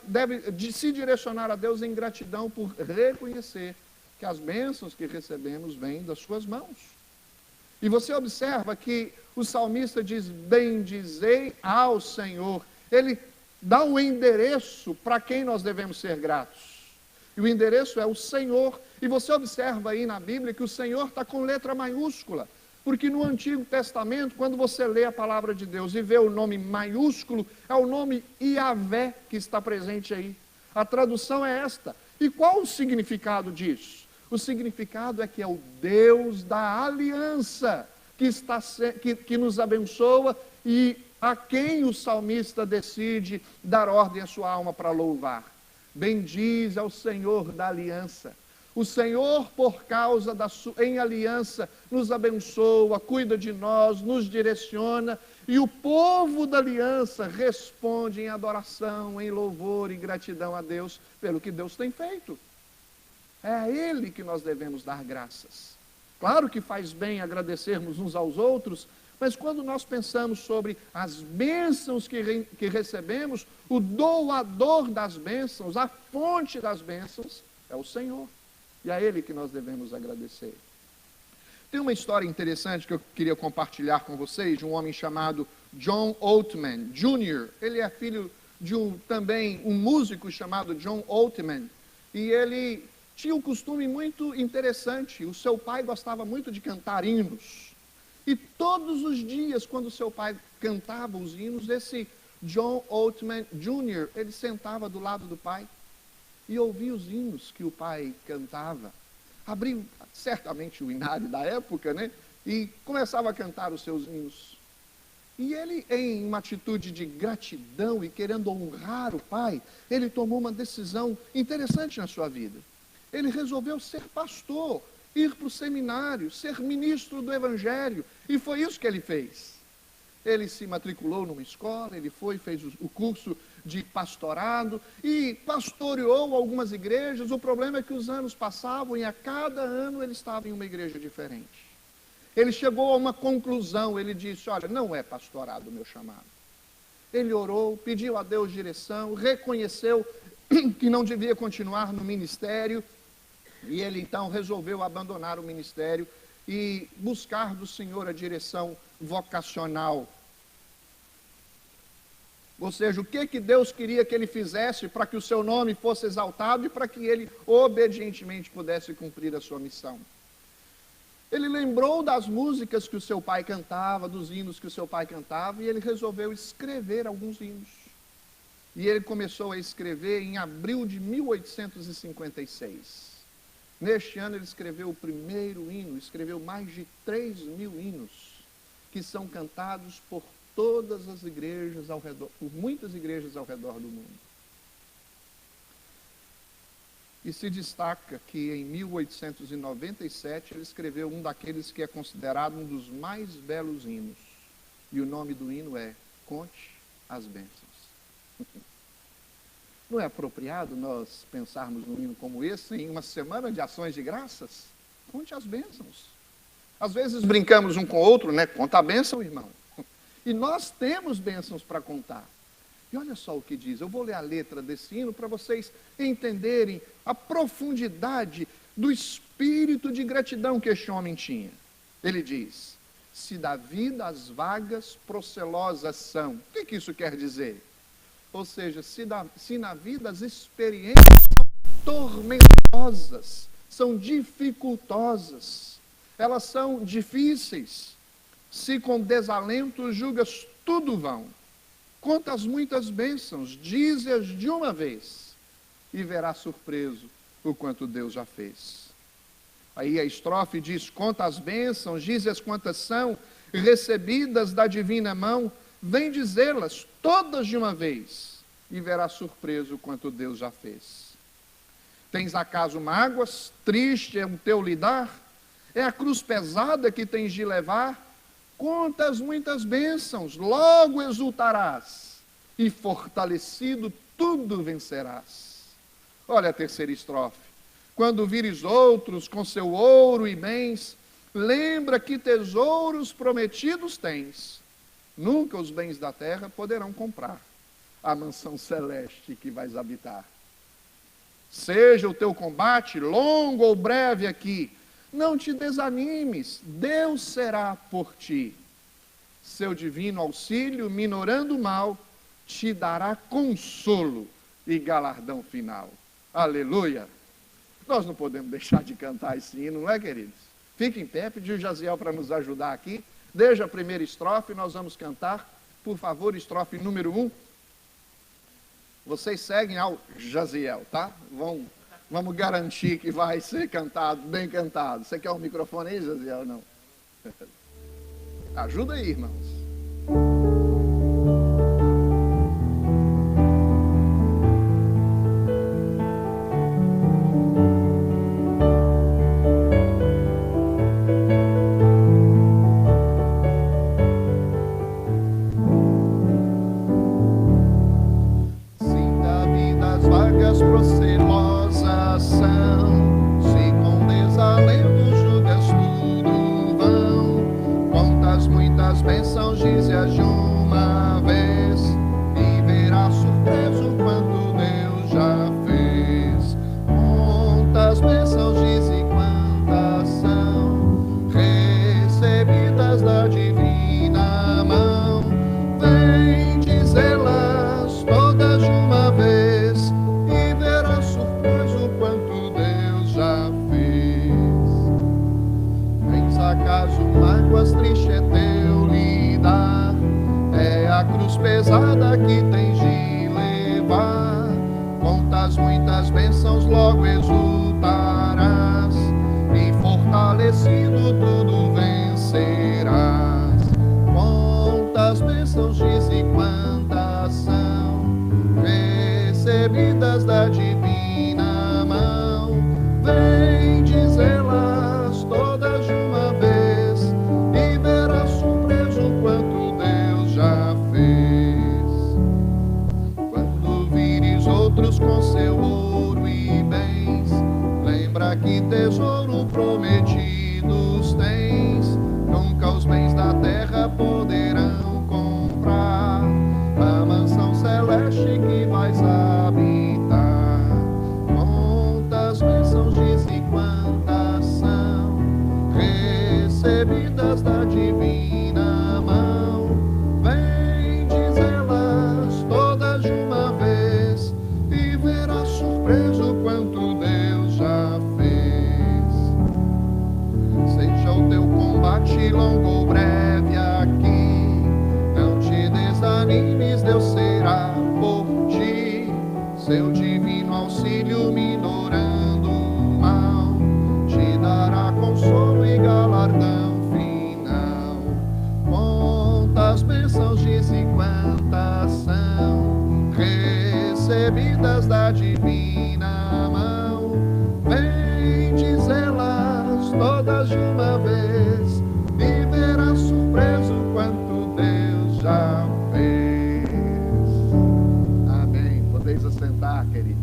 deve se direcionar a Deus em gratidão por reconhecer que as bênçãos que recebemos vêm das suas mãos. E você observa que o salmista diz, bendizei ao Senhor. Ele dá um endereço para quem nós devemos ser gratos. E o endereço é o Senhor. E você observa aí na Bíblia que o Senhor está com letra maiúscula. Porque no Antigo Testamento, quando você lê a palavra de Deus e vê o nome maiúsculo, é o nome Iavé que está presente aí. A tradução é esta. E qual o significado disso? O significado é que é o Deus da aliança que nos abençoa e a quem o salmista decide dar ordem à sua alma para louvar. Bendiz ao Senhor da aliança. O Senhor, por causa em aliança, nos abençoa, cuida de nós, nos direciona, e o povo da aliança responde em adoração, em louvor e gratidão a Deus pelo que Deus tem feito. É a Ele que nós devemos dar graças. Claro que faz bem agradecermos uns aos outros, mas quando nós pensamos sobre as bênçãos que recebemos, o doador das bênçãos, a fonte das bênçãos, é o Senhor. E a Ele que nós devemos agradecer. Tem uma história interessante que eu queria compartilhar com vocês, de um homem chamado John Oatman Jr. Ele é filho de também um músico chamado John Oatman. E ele tinha um costume muito interessante. O seu pai gostava muito de cantar hinos. E todos os dias, quando seu pai cantava os hinos, esse John Oatman Jr., ele sentava do lado do pai e ouvia os hinos que o pai cantava. Abria certamente o hinário da época, né? E começava a cantar os seus hinos. E ele, em uma atitude de gratidão e querendo honrar o pai, ele tomou uma decisão interessante na sua vida. Ele resolveu ser pastor, ir para o seminário, ser ministro do Evangelho. E foi isso que ele fez. Ele se matriculou numa escola, ele fez o curso de pastorado e pastoreou algumas igrejas. O problema é que os anos passavam e a cada ano ele estava em uma igreja diferente. Ele chegou a uma conclusão, ele disse, olha, não é pastorado o meu chamado. Ele orou, pediu a Deus direção, reconheceu que não devia continuar no ministério, e ele então resolveu abandonar o ministério e buscar do Senhor a direção vocacional. Ou seja, o que Deus queria que ele fizesse para que o seu nome fosse exaltado e para que ele obedientemente pudesse cumprir a sua missão. Ele lembrou das músicas que o seu pai cantava, dos hinos que o seu pai cantava, e ele resolveu escrever alguns hinos. E ele começou a escrever em abril de 1856. Neste ano ele escreveu o primeiro hino, escreveu mais de 3.000 hinos, que são cantados por todas as igrejas ao redor, por muitas igrejas ao redor do mundo. E se destaca que em 1897 ele escreveu um daqueles que é considerado um dos mais belos hinos. E o nome do hino é Conte as Bênçãos. Não é apropriado nós pensarmos num hino como esse em uma semana de ações de graças? Conte as bênçãos. Às vezes brincamos um com o outro, né? Conta a bênção, irmão. E nós temos bênçãos para contar. E olha só o que diz. Eu vou ler a letra desse hino para vocês entenderem a profundidade do espírito de gratidão que este homem tinha. Ele diz: se da vida as vagas procelosas são. O que isso quer dizer? Ou seja, se na vida as experiências tormentosas, são dificultosas, elas são difíceis, se com desalento julgas tudo vão, contas muitas bênçãos, dize-as de uma vez, e verás surpreso o quanto Deus já fez. Aí a estrofe diz: conta as bênçãos, dize-as quantas são, recebidas da divina mão, vem dizê-las todas de uma vez, e verás surpreso o quanto Deus já fez. Tens acaso mágoas? Triste é o teu lidar? É a cruz pesada que tens de levar? Contas muitas bênçãos, logo exultarás, e fortalecido tudo vencerás. Olha a terceira estrofe. Quando vires outros com seu ouro e bens, lembra que tesouros prometidos tens. Nunca os bens da terra poderão comprar a mansão celeste que vais habitar. Seja o teu combate longo ou breve aqui, não te desanimes, Deus será por ti. Seu divino auxílio, minorando o mal, te dará consolo e galardão final. Aleluia! Nós não podemos deixar de cantar esse hino, não é, queridos? Fique em pé, pedi o Jaziel para nos ajudar aqui. Desde a primeira estrofe, nós vamos cantar, por favor, estrofe número 1. Vocês seguem ao Jaziel, tá? Vamos garantir que vai ser cantado, bem cantado. Você quer um microfone aí, Jaziel? Não. Ajuda aí, irmãos. Procelosas são, se com desalento julgas tudo vão, quantas muitas bênçãos dize-as de uma vez, e verás surpreso quanto Deus já fez. Quantas bênçãos diz e quantas são, recebidas da divina mão, vem dizê-las todas de uma vez, acaso mágoas, triste é teu lidar, é a cruz pesada que tens de levar, contas muitas bênçãos, logo exultarás, e fortalecido tudo vencerás. Quantas bênçãos diz e quantas são, recebidas da divina mão, vem dizê-las todas de uma vez, e verás surpreso quanto Deus já fez. Quando vires outros com seu ouro e bens, lembra que tesouro prometidos tens. Nunca os bens da terra poderão comprar a mansão celeste que vais habitar. Quantas bênçãos diz e quantas são, recebidas da divina mão, vem dizê-las todas de uma vez, e verás surpreso quanto Deus já fez. Seja o teu combate longo ou breve aqui, não te desanimes, Deus será por ti. Seu divino auxílio minorando o mal, te dará consolo e galardão final. Quantas bênçãos diz e quantas são, recebidas da divina mão, vem dizê-las todas de uma vez, e verás surpreso quanto Deus já fez. Amém. Podeis assentar, queridos.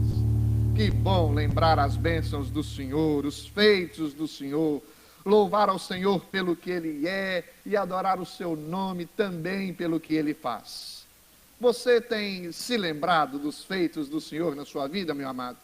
Que bom lembrar as bênçãos do Senhor, os feitos do Senhor, louvar ao Senhor pelo que Ele é e adorar o seu nome também pelo que Ele faz. Você tem se lembrado dos feitos do Senhor na sua vida, meu amado?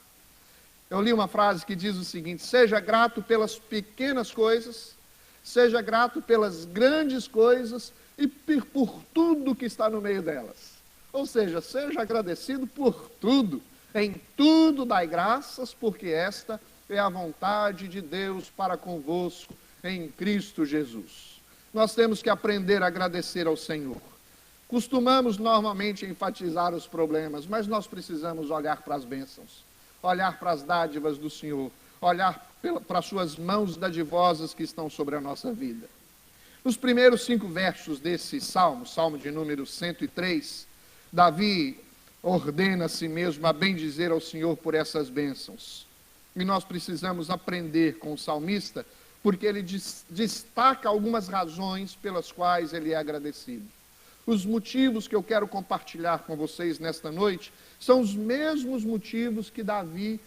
Eu li uma frase que diz o seguinte: seja grato pelas pequenas coisas, seja grato pelas grandes coisas e por tudo que está no meio delas. Ou seja, seja agradecido por tudo. Em tudo dai graças, porque esta é a vontade de Deus para convosco em Cristo Jesus. Nós temos que aprender a agradecer ao Senhor. Costumamos normalmente enfatizar os problemas, mas nós precisamos olhar para as bênçãos, olhar para as dádivas do Senhor, olhar para as suas mãos dadivosas que estão sobre a nossa vida. Nos primeiros 5 versos desse salmo, salmo de número 103, Davi ordena a si mesmo a bendizer ao Senhor por essas bênçãos. E nós precisamos aprender com o salmista, porque ele destaca algumas razões pelas quais ele é agradecido. Os motivos que eu quero compartilhar com vocês nesta noite são os mesmos motivos que Davi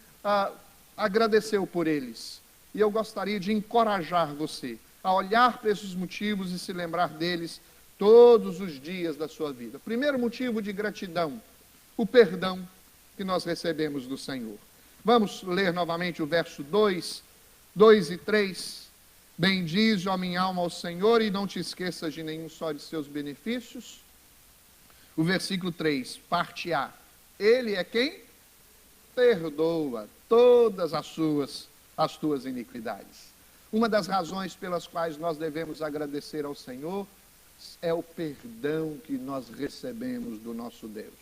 agradeceu por eles. E eu gostaria de encorajar você a olhar para esses motivos e se lembrar deles todos os dias da sua vida. Primeiro motivo de gratidão: o perdão que nós recebemos do Senhor. Vamos ler novamente o verso 2 e 3. Bendize, ó minha alma, ao Senhor, e não te esqueças de nenhum só de seus benefícios. O versículo 3, parte A. Ele é quem? Perdoa todas as tuas iniquidades. Uma das razões pelas quais nós devemos agradecer ao Senhor é o perdão que nós recebemos do nosso Deus.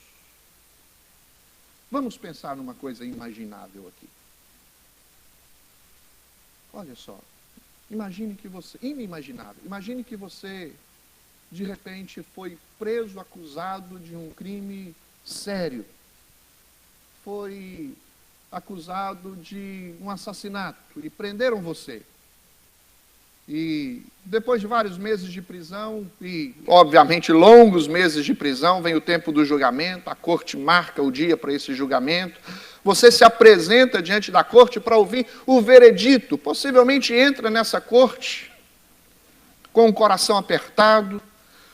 Vamos pensar numa coisa imaginável aqui. Olha só, imagine que você, de repente, foi preso, acusado de um crime sério. Foi acusado de um assassinato e prenderam você. E depois de vários meses de prisão, e obviamente longos meses de prisão, vem o tempo do julgamento, a corte marca o dia para esse julgamento, você se apresenta diante da corte para ouvir o veredito, possivelmente entra nessa corte com o coração apertado,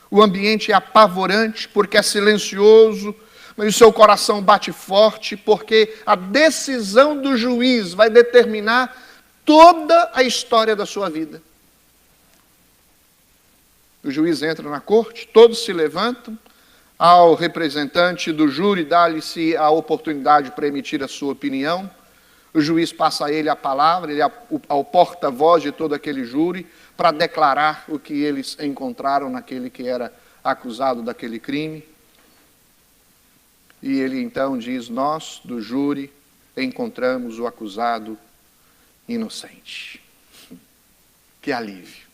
o ambiente é apavorante porque é silencioso, mas o seu coração bate forte porque a decisão do juiz vai determinar toda a história da sua vida. O juiz entra na corte, todos se levantam, ao representante do júri dá-lhe-se a oportunidade para emitir a sua opinião, o juiz passa a ele a palavra, ele é o porta-voz de todo aquele júri, para declarar o que eles encontraram naquele que era acusado daquele crime. E ele então diz: nós, do júri, encontramos o acusado inocente. Que alívio!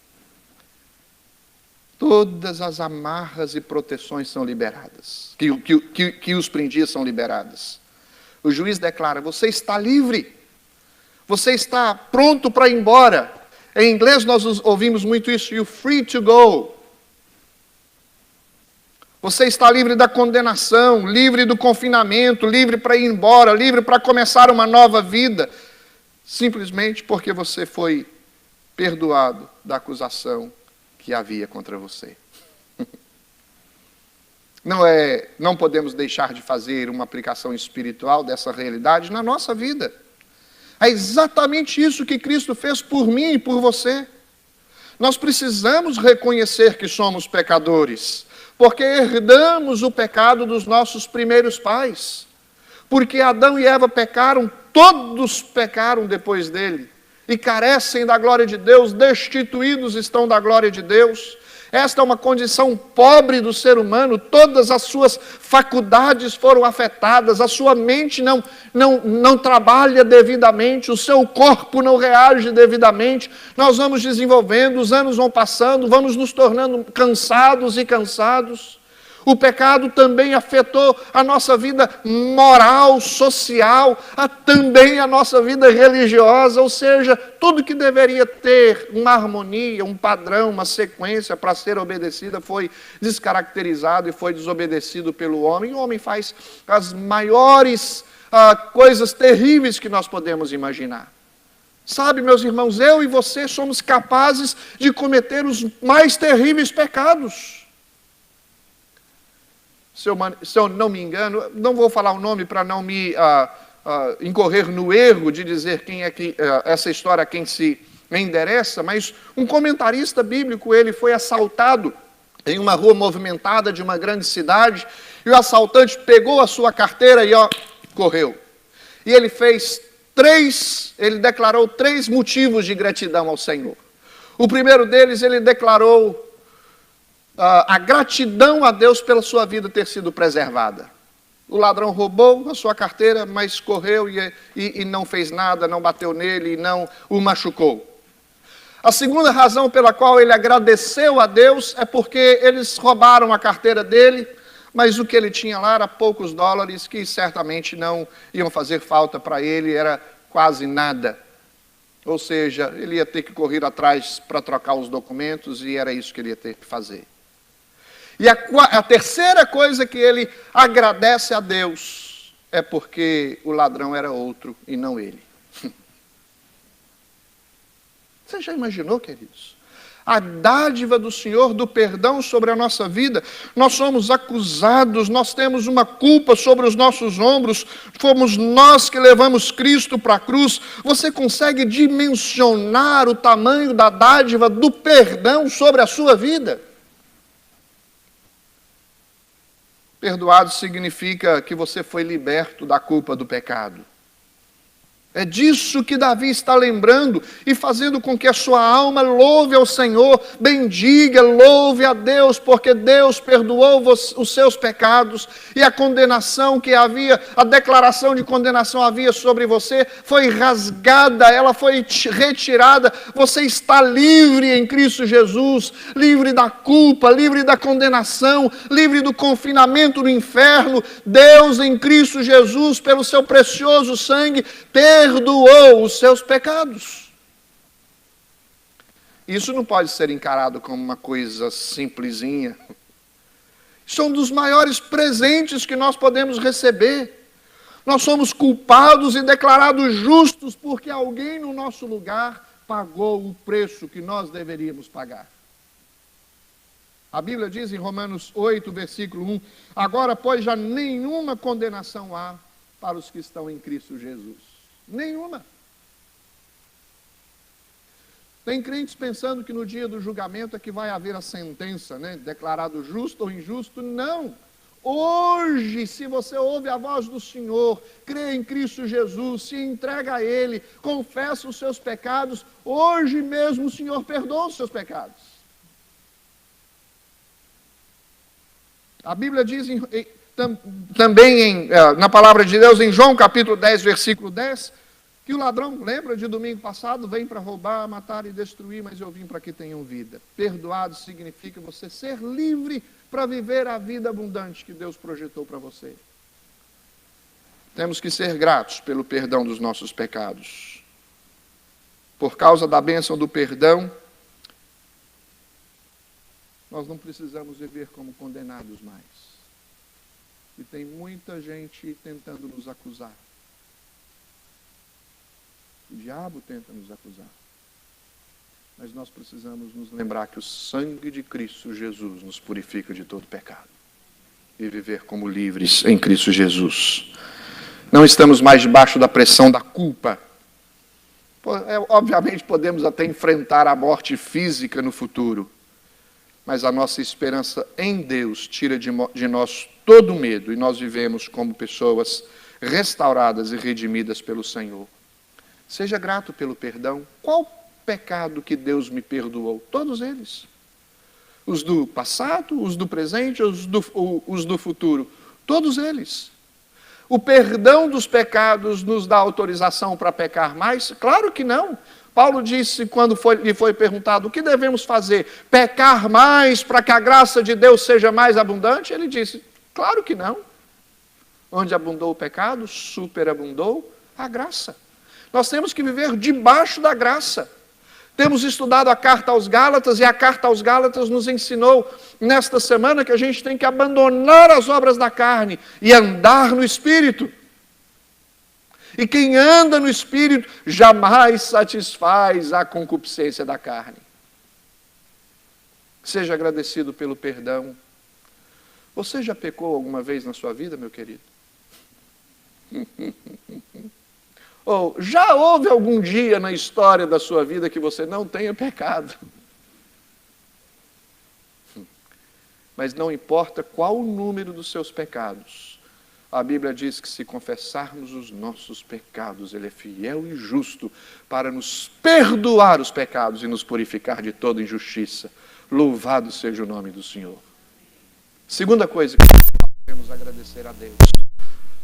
Todas as amarras e proteções são liberadas, que os prendiam são liberadas. O juiz declara: você está livre, você está pronto para ir embora. Em inglês nós ouvimos muito isso: you're free to go. Você está livre da condenação, livre do confinamento, livre para ir embora, livre para começar uma nova vida, simplesmente porque você foi perdoado da acusação que havia contra você. Não podemos deixar de fazer uma aplicação espiritual dessa realidade na nossa vida. É exatamente isso que Cristo fez por mim e por você. Nós precisamos reconhecer que somos pecadores, porque herdamos o pecado dos nossos primeiros pais. Porque Adão e Eva pecaram, todos pecaram depois dele. E carecem da glória de Deus, destituídos estão da glória de Deus. Esta é uma condição pobre do ser humano, todas as suas faculdades foram afetadas, a sua mente não trabalha devidamente, o seu corpo não reage devidamente. Nós vamos desenvolvendo, os anos vão passando, vamos nos tornando cansados e cansados. O pecado também afetou a nossa vida moral, social, também a nossa vida religiosa, ou seja, tudo que deveria ter uma harmonia, um padrão, uma sequência para ser obedecida foi descaracterizado e foi desobedecido pelo homem. O homem faz as maiores coisas terríveis que nós podemos imaginar. Sabe, meus irmãos, eu e você somos capazes de cometer os mais terríveis pecados. Se eu não me engano, não vou falar o nome para não me incorrer no erro de dizer quem é que essa história a quem se endereça, mas um comentarista bíblico, ele foi assaltado em uma rua movimentada de uma grande cidade, e o assaltante pegou a sua carteira e correu. E ele ele declarou 3 motivos de gratidão ao Senhor. O primeiro deles, ele declarou a gratidão a Deus pela sua vida ter sido preservada. O ladrão roubou a sua carteira, mas correu e não fez nada, não bateu nele e não o machucou. A segunda razão pela qual ele agradeceu a Deus é porque eles roubaram a carteira dele, mas o que ele tinha lá era poucos dólares que certamente não iam fazer falta para ele, era quase nada. Ou seja, ele ia ter que correr atrás para trocar os documentos e era isso que ele ia ter que fazer. E a terceira coisa que ele agradece a Deus é porque o ladrão era outro e não ele. Você já imaginou, queridos? A dádiva do Senhor, do perdão sobre a nossa vida. Nós somos acusados, nós temos uma culpa sobre os nossos ombros, fomos nós que levamos Cristo para a cruz. Você consegue dimensionar o tamanho da dádiva do perdão sobre a sua vida? Perdoado significa que você foi liberto da culpa do pecado. É disso que Davi está lembrando e fazendo com que a sua alma louve ao Senhor, bendiga, louve a Deus, porque Deus perdoou os seus pecados e a condenação que havia, a declaração de condenação havia sobre você, foi rasgada, ela foi retirada. Você está livre em Cristo Jesus, livre da culpa, livre da condenação, livre do confinamento no inferno. Deus em Cristo Jesus, pelo seu precioso sangue, perdoou os seus pecados. Isso não pode ser encarado como uma coisa simplesinha. Isso é um dos maiores presentes que nós podemos receber. Nós somos culpados e declarados justos porque alguém no nosso lugar pagou o preço que nós deveríamos pagar. A Bíblia diz em Romanos 8, versículo 1, agora, pois, já nenhuma condenação há para os que estão em Cristo Jesus. Nenhuma. Tem crentes pensando que no dia do julgamento é que vai haver a sentença, né? Declarado justo ou injusto. Não. Hoje, se você ouve a voz do Senhor, crê em Cristo Jesus, se entrega a Ele, confessa os seus pecados, hoje mesmo o Senhor perdoa os seus pecados. A Bíblia diz também na palavra de Deus, em João capítulo 10, versículo 10, que o ladrão, lembra de domingo passado, vem para roubar, matar e destruir, mas eu vim para que tenham vida. Perdoado significa você ser livre para viver a vida abundante que Deus projetou para você. Temos que ser gratos pelo perdão dos nossos pecados. Por causa da bênção do perdão, nós não precisamos viver como condenados mais. E tem muita gente tentando nos acusar. O diabo tenta nos acusar. Mas nós precisamos nos lembrar que o sangue de Cristo Jesus nos purifica de todo pecado. E viver como livres em Cristo Jesus. Não estamos mais debaixo da pressão da culpa. Obviamente podemos até enfrentar a morte física no futuro. Mas a nossa esperança em Deus tira de nós todo medo e nós vivemos como pessoas restauradas e redimidas pelo Senhor. Seja grato pelo perdão. Qual pecado que Deus me perdoou? Todos eles. Os do passado, os do presente, os do futuro. Todos eles. O perdão dos pecados nos dá autorização para pecar mais? Claro que não. Paulo disse, quando lhe foi perguntado, o que devemos fazer? Pecar mais para que a graça de Deus seja mais abundante? Ele disse, claro que não. Onde abundou o pecado, superabundou a graça. Nós temos que viver debaixo da graça. Temos estudado a carta aos Gálatas, e a carta aos Gálatas nos ensinou nesta semana que a gente tem que abandonar as obras da carne e andar no Espírito. E quem anda no Espírito jamais satisfaz a concupiscência da carne. Seja agradecido pelo perdão. Você já pecou alguma vez na sua vida, meu querido? Ou já houve algum dia na história da sua vida que você não tenha pecado? Mas não importa qual o número dos seus pecados, a Bíblia diz que se confessarmos os nossos pecados, Ele é fiel e justo para nos perdoar os pecados e nos purificar de toda injustiça. Louvado seja o nome do Senhor. Segunda coisa que devemos agradecer a Deus.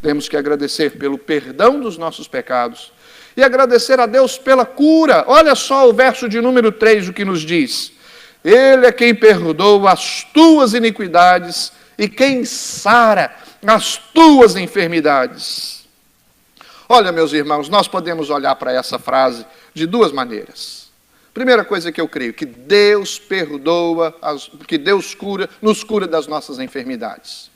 Temos que agradecer pelo perdão dos nossos pecados e agradecer a Deus pela cura. Olha só o verso de número 3, o que nos diz. Ele é quem perdoa as tuas iniquidades e quem sara as tuas enfermidades. Olha, meus irmãos, nós podemos olhar para essa frase de duas maneiras. Primeira coisa que eu creio, que Deus perdoa, que Deus nos cura das nossas enfermidades.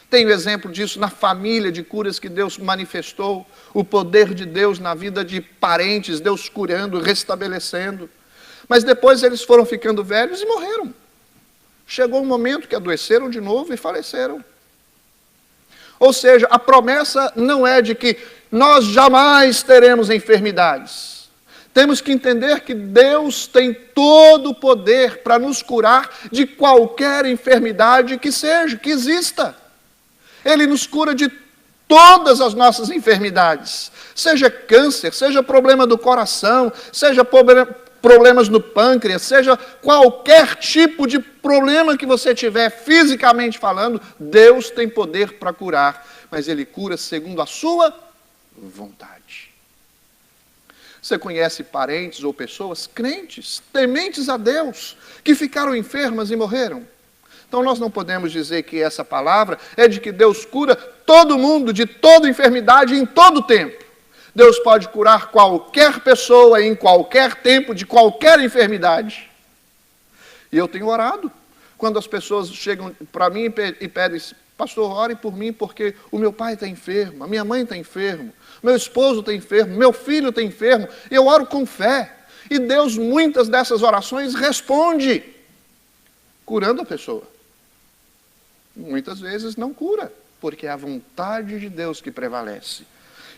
Tenho exemplo disso na família, de curas que Deus manifestou, o poder de Deus na vida de parentes, Deus curando, restabelecendo. Mas depois eles foram ficando velhos e morreram. Chegou um momento que adoeceram de novo e faleceram. Ou seja, a promessa não é de que nós jamais teremos enfermidades. Temos que entender que Deus tem todo o poder para nos curar de qualquer enfermidade que seja, que exista. Ele nos cura de todas as nossas enfermidades. Seja câncer, seja problema do coração, seja problemas no pâncreas, seja qualquer tipo de problema que você tiver, fisicamente falando, Deus tem poder para curar, mas Ele cura segundo a sua vontade. Você conhece parentes ou pessoas crentes, tementes a Deus, que ficaram enfermas e morreram? Então nós não podemos dizer que essa palavra é de que Deus cura todo mundo de toda enfermidade em todo tempo. Deus pode curar qualquer pessoa em qualquer tempo de qualquer enfermidade. E eu tenho orado. Quando as pessoas chegam para mim e pedem, pastor, ore por mim porque o meu pai está enfermo, a minha mãe está enfermo, meu esposo está enfermo, meu filho está enfermo. Eu oro com fé. E Deus, muitas dessas orações, responde, curando a pessoa. Muitas vezes não cura, porque é a vontade de Deus que prevalece.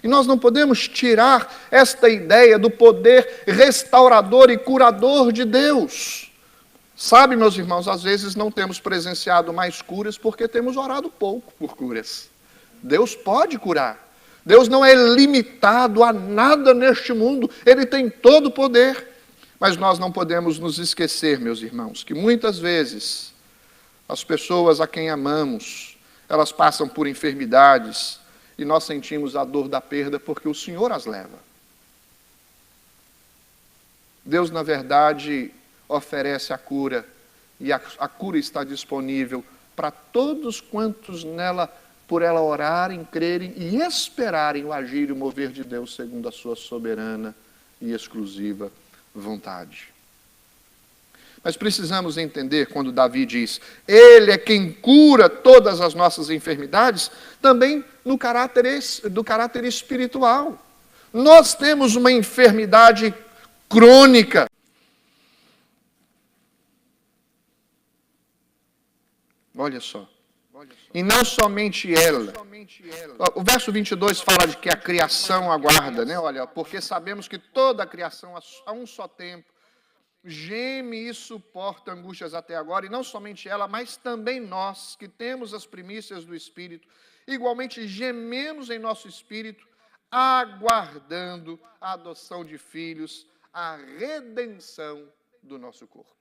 E nós não podemos tirar esta ideia do poder restaurador e curador de Deus. Sabe, meus irmãos, às vezes não temos presenciado mais curas porque temos orado pouco por curas. Deus pode curar. Deus não é limitado a nada neste mundo. Ele tem todo o poder. Mas nós não podemos nos esquecer, meus irmãos, que muitas vezes as pessoas a quem amamos, elas passam por enfermidades e nós sentimos a dor da perda porque o Senhor as leva. Deus, na verdade, oferece a cura e a cura está disponível para todos quantos por ela orarem, crerem e esperarem o agir e o mover de Deus segundo a sua soberana e exclusiva vontade. Mas precisamos entender quando Davi diz, Ele é quem cura todas as nossas enfermidades, também do caráter espiritual. Nós temos uma enfermidade crônica. Olha só. E não somente ela. O verso 22 fala de que a criação aguarda, né? Olha, porque sabemos que toda a criação a um só tempo geme e suporta angústias até agora, e não somente ela, mas também nós, que temos as primícias do Espírito, igualmente gememos em nosso espírito, aguardando a adoção de filhos, a redenção do nosso corpo.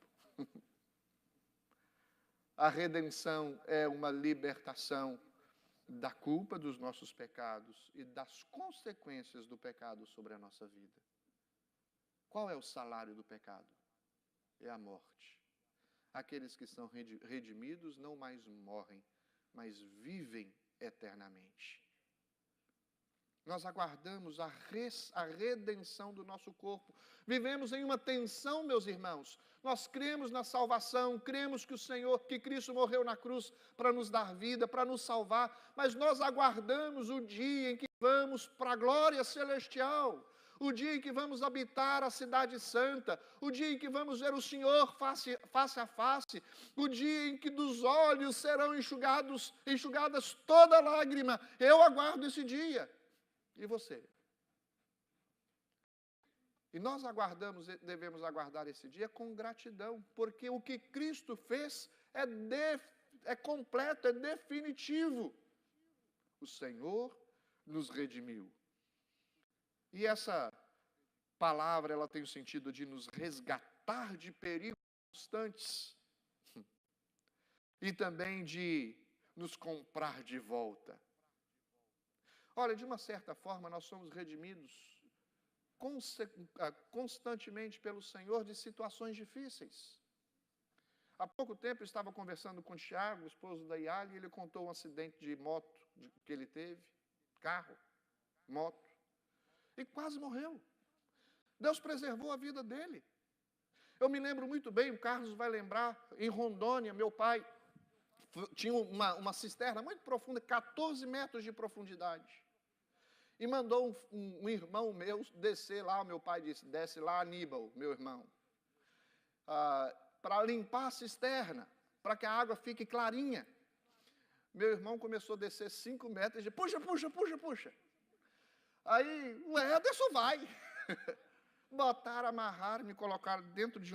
A redenção é uma libertação da culpa dos nossos pecados e das consequências do pecado sobre a nossa vida. Qual é o salário do pecado? É a morte. Aqueles que são redimidos não mais morrem, mas vivem eternamente. Nós aguardamos a redenção do nosso corpo. Vivemos em uma tensão, meus irmãos. Nós cremos na salvação, cremos que Cristo morreu na cruz para nos dar vida, para nos salvar, mas nós aguardamos o dia em que vamos para a glória celestial. O dia em que vamos habitar a cidade santa, o dia em que vamos ver o Senhor face a face, o dia em que dos olhos serão enxugadas toda lágrima. Eu aguardo esse dia. E você? E nós devemos aguardar esse dia com gratidão, porque o que Cristo fez é completo, é definitivo. O Senhor nos redimiu. E essa palavra, ela tem o sentido de nos resgatar de perigos constantes e também de nos comprar de volta. Olha, de uma certa forma, nós somos redimidos constantemente pelo Senhor de situações difíceis. Há pouco tempo eu estava conversando com o Tiago, esposo da Yali, e ele contou um acidente de moto que ele teve, carro, moto, e quase morreu. Deus preservou a vida dele. Eu me lembro muito bem, o Carlos vai lembrar, em Rondônia, meu pai tinha uma cisterna muito profunda, 14 metros de profundidade. E mandou um irmão meu descer lá, meu pai disse, desce lá, Aníbal, meu irmão, para limpar a cisterna, para que a água fique clarinha. Meu irmão começou a descer 5 metros e disse, puxa. Aí, o Ederson vai. Botaram, amarraram, me colocaram dentro de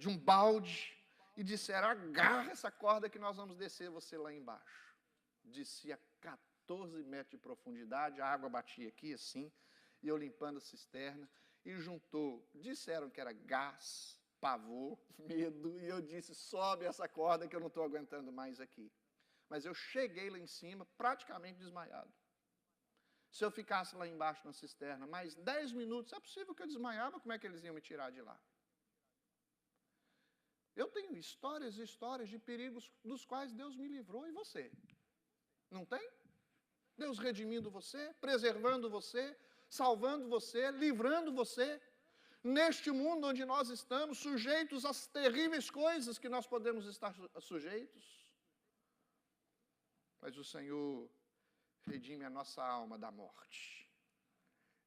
um balde e disseram, agarra essa corda que nós vamos descer você lá embaixo. Descia 14 metros de profundidade, a água batia aqui assim, e eu limpando a cisterna, e juntou, disseram que era gás, pavor, medo, e eu disse, sobe essa corda que eu não estou aguentando mais aqui. Mas eu cheguei lá em cima, praticamente desmaiado. Se eu ficasse lá embaixo na cisterna mais 10 minutos, é possível que eu desmaiava, como é que eles iam me tirar de lá? Eu tenho histórias e histórias de perigos dos quais Deus me livrou, e você? Não tem? Deus redimindo você, preservando você, salvando você, livrando você, neste mundo onde nós estamos, sujeitos às terríveis coisas que nós podemos estar sujeitos. Mas o Senhor redime a nossa alma da morte.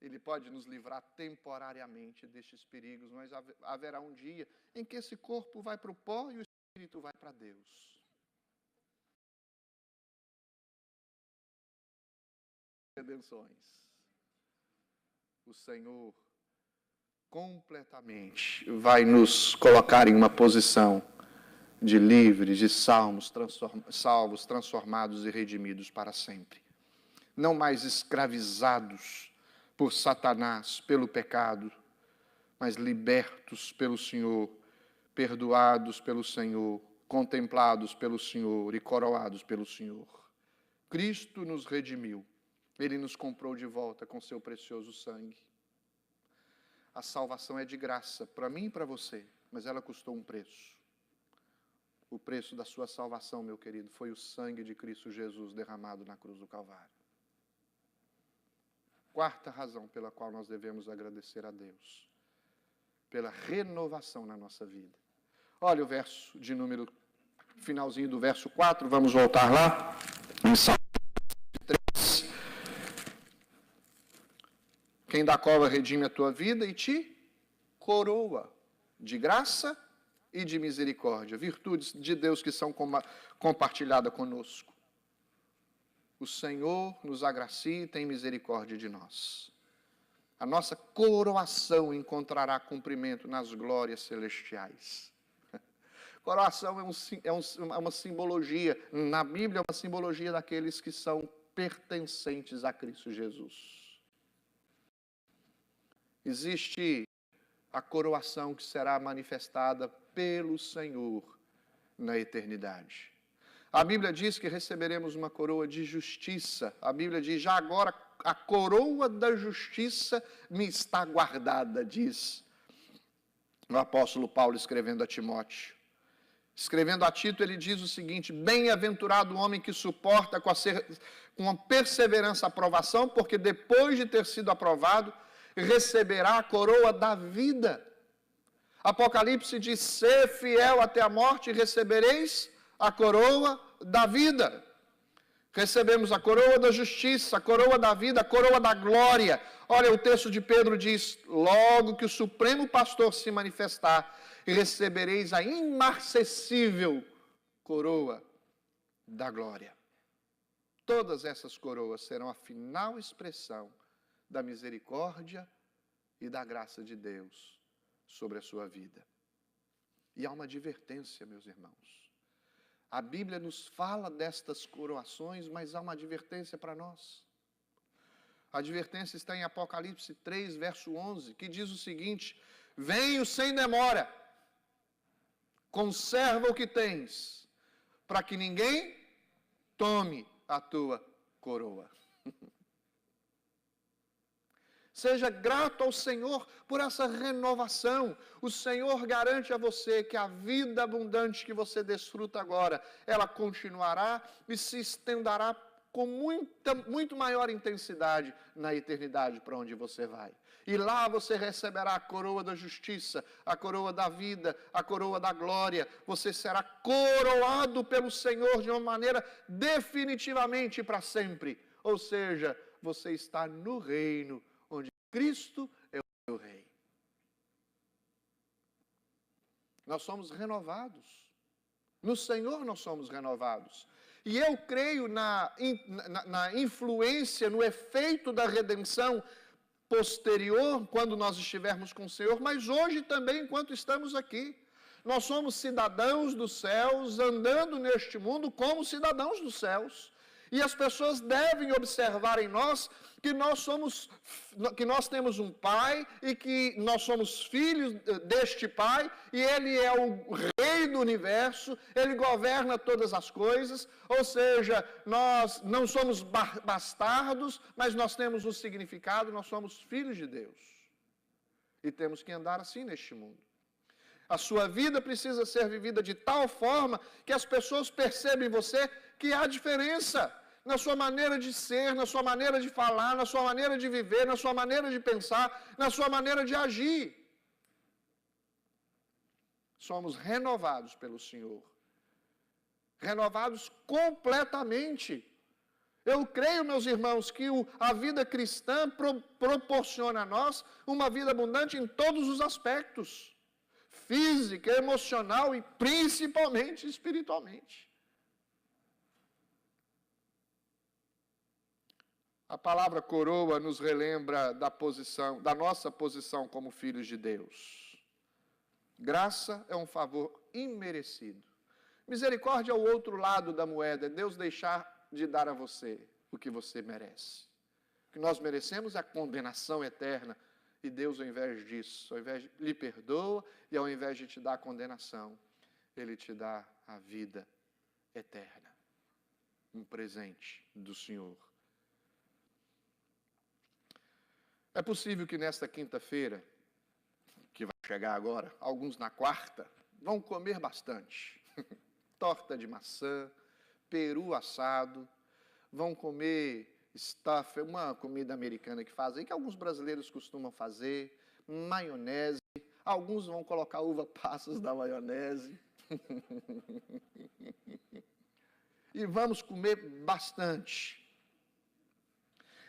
Ele pode nos livrar temporariamente destes perigos, mas haverá um dia em que esse corpo vai para o pó e o espírito vai para Deus. Redenções. O Senhor completamente vai nos colocar em uma posição de livres, de salvos, transformados e redimidos para sempre. Não mais escravizados por Satanás, pelo pecado, mas libertos pelo Senhor, perdoados pelo Senhor, contemplados pelo Senhor e coroados pelo Senhor. Cristo nos redimiu. Ele nos comprou de volta com seu precioso sangue. A salvação é de graça, para mim e para você, mas ela custou um preço. O preço da sua salvação, meu querido, foi o sangue de Cristo Jesus derramado na cruz do Calvário. Quarta razão pela qual nós devemos agradecer a Deus, pela renovação na nossa vida. Olha o verso de número, finalzinho do verso 4, vamos voltar lá, em Salmo 3. Quem da cova redime a tua vida e te coroa de graça e de misericórdia, virtudes de Deus que são compartilhadas conosco. O Senhor nos agracia e tem misericórdia de nós. A nossa coroação encontrará cumprimento nas glórias celestiais. Coroação é uma simbologia, na Bíblia é uma simbologia daqueles que são pertencentes a Cristo Jesus. Existe a coroação que será manifestada pelo Senhor na eternidade. A Bíblia diz que receberemos uma coroa de justiça. A Bíblia diz, já agora a coroa da justiça me está guardada, diz o apóstolo Paulo escrevendo a Timóteo. Escrevendo a Tito, ele diz o seguinte, bem-aventurado o homem que suporta com a perseverança a aprovação, porque depois de ter sido aprovado, receberá a coroa da vida. Apocalipse diz, ser fiel até a morte e recebereis a coroa da vida. Recebemos a coroa da justiça, a coroa da vida, a coroa da glória. Olha, o texto de Pedro diz, logo que o Supremo Pastor se manifestar, recebereis a imarcessível coroa da glória. Todas essas coroas serão a final expressão da misericórdia e da graça de Deus sobre a sua vida. E há uma advertência, meus irmãos. A Bíblia nos fala destas coroações, mas há uma advertência para nós. A advertência está em Apocalipse 3, verso 11, que diz o seguinte: venho sem demora, conserva o que tens, para que ninguém tome a tua coroa. Seja grato ao Senhor por essa renovação. O Senhor garante a você que a vida abundante que você desfruta agora, ela continuará e se estenderá com muito maior intensidade na eternidade para onde você vai. E lá você receberá a coroa da justiça, a coroa da vida, a coroa da glória. Você será coroado pelo Senhor de uma maneira definitivamente para sempre. Ou seja, você está no reino onde Cristo é o seu Rei. Nós somos renovados. No Senhor nós somos renovados. E eu creio na influência, no efeito da redenção posterior, quando nós estivermos com o Senhor, mas hoje também, enquanto estamos aqui. Nós somos cidadãos dos céus, andando neste mundo como cidadãos dos céus. E as pessoas devem observar em nós que nós temos um Pai e que nós somos filhos deste Pai, e Ele é o Rei do universo, Ele governa todas as coisas, ou seja, nós não somos bastardos, mas nós temos um significado, nós somos filhos de Deus. E temos que andar assim neste mundo. A sua vida precisa ser vivida de tal forma que as pessoas percebam em você que há diferença na sua maneira de ser, na sua maneira de falar, na sua maneira de viver, na sua maneira de pensar, na sua maneira de agir. Somos renovados pelo Senhor. Renovados completamente. Eu creio, meus irmãos, que a vida cristã proporciona a nós uma vida abundante em todos os aspectos. Física, emocional e principalmente espiritualmente. A palavra coroa nos relembra da nossa posição como filhos de Deus. Graça é um favor imerecido. Misericórdia é o outro lado da moeda, é Deus deixar de dar a você o que você merece. O que nós merecemos é a condenação eterna. E Deus, ao invés disso, lhe perdoa, e ao invés de te dar a condenação, Ele te dá a vida eterna. Um presente do Senhor. É possível que nesta quinta-feira, que vai chegar agora, alguns na quarta, vão comer bastante. Torta de maçã, peru assado, vão comer stuff, uma comida americana que fazem, que alguns brasileiros costumam fazer, maionese, alguns vão colocar uva passas na maionese. E vamos comer bastante.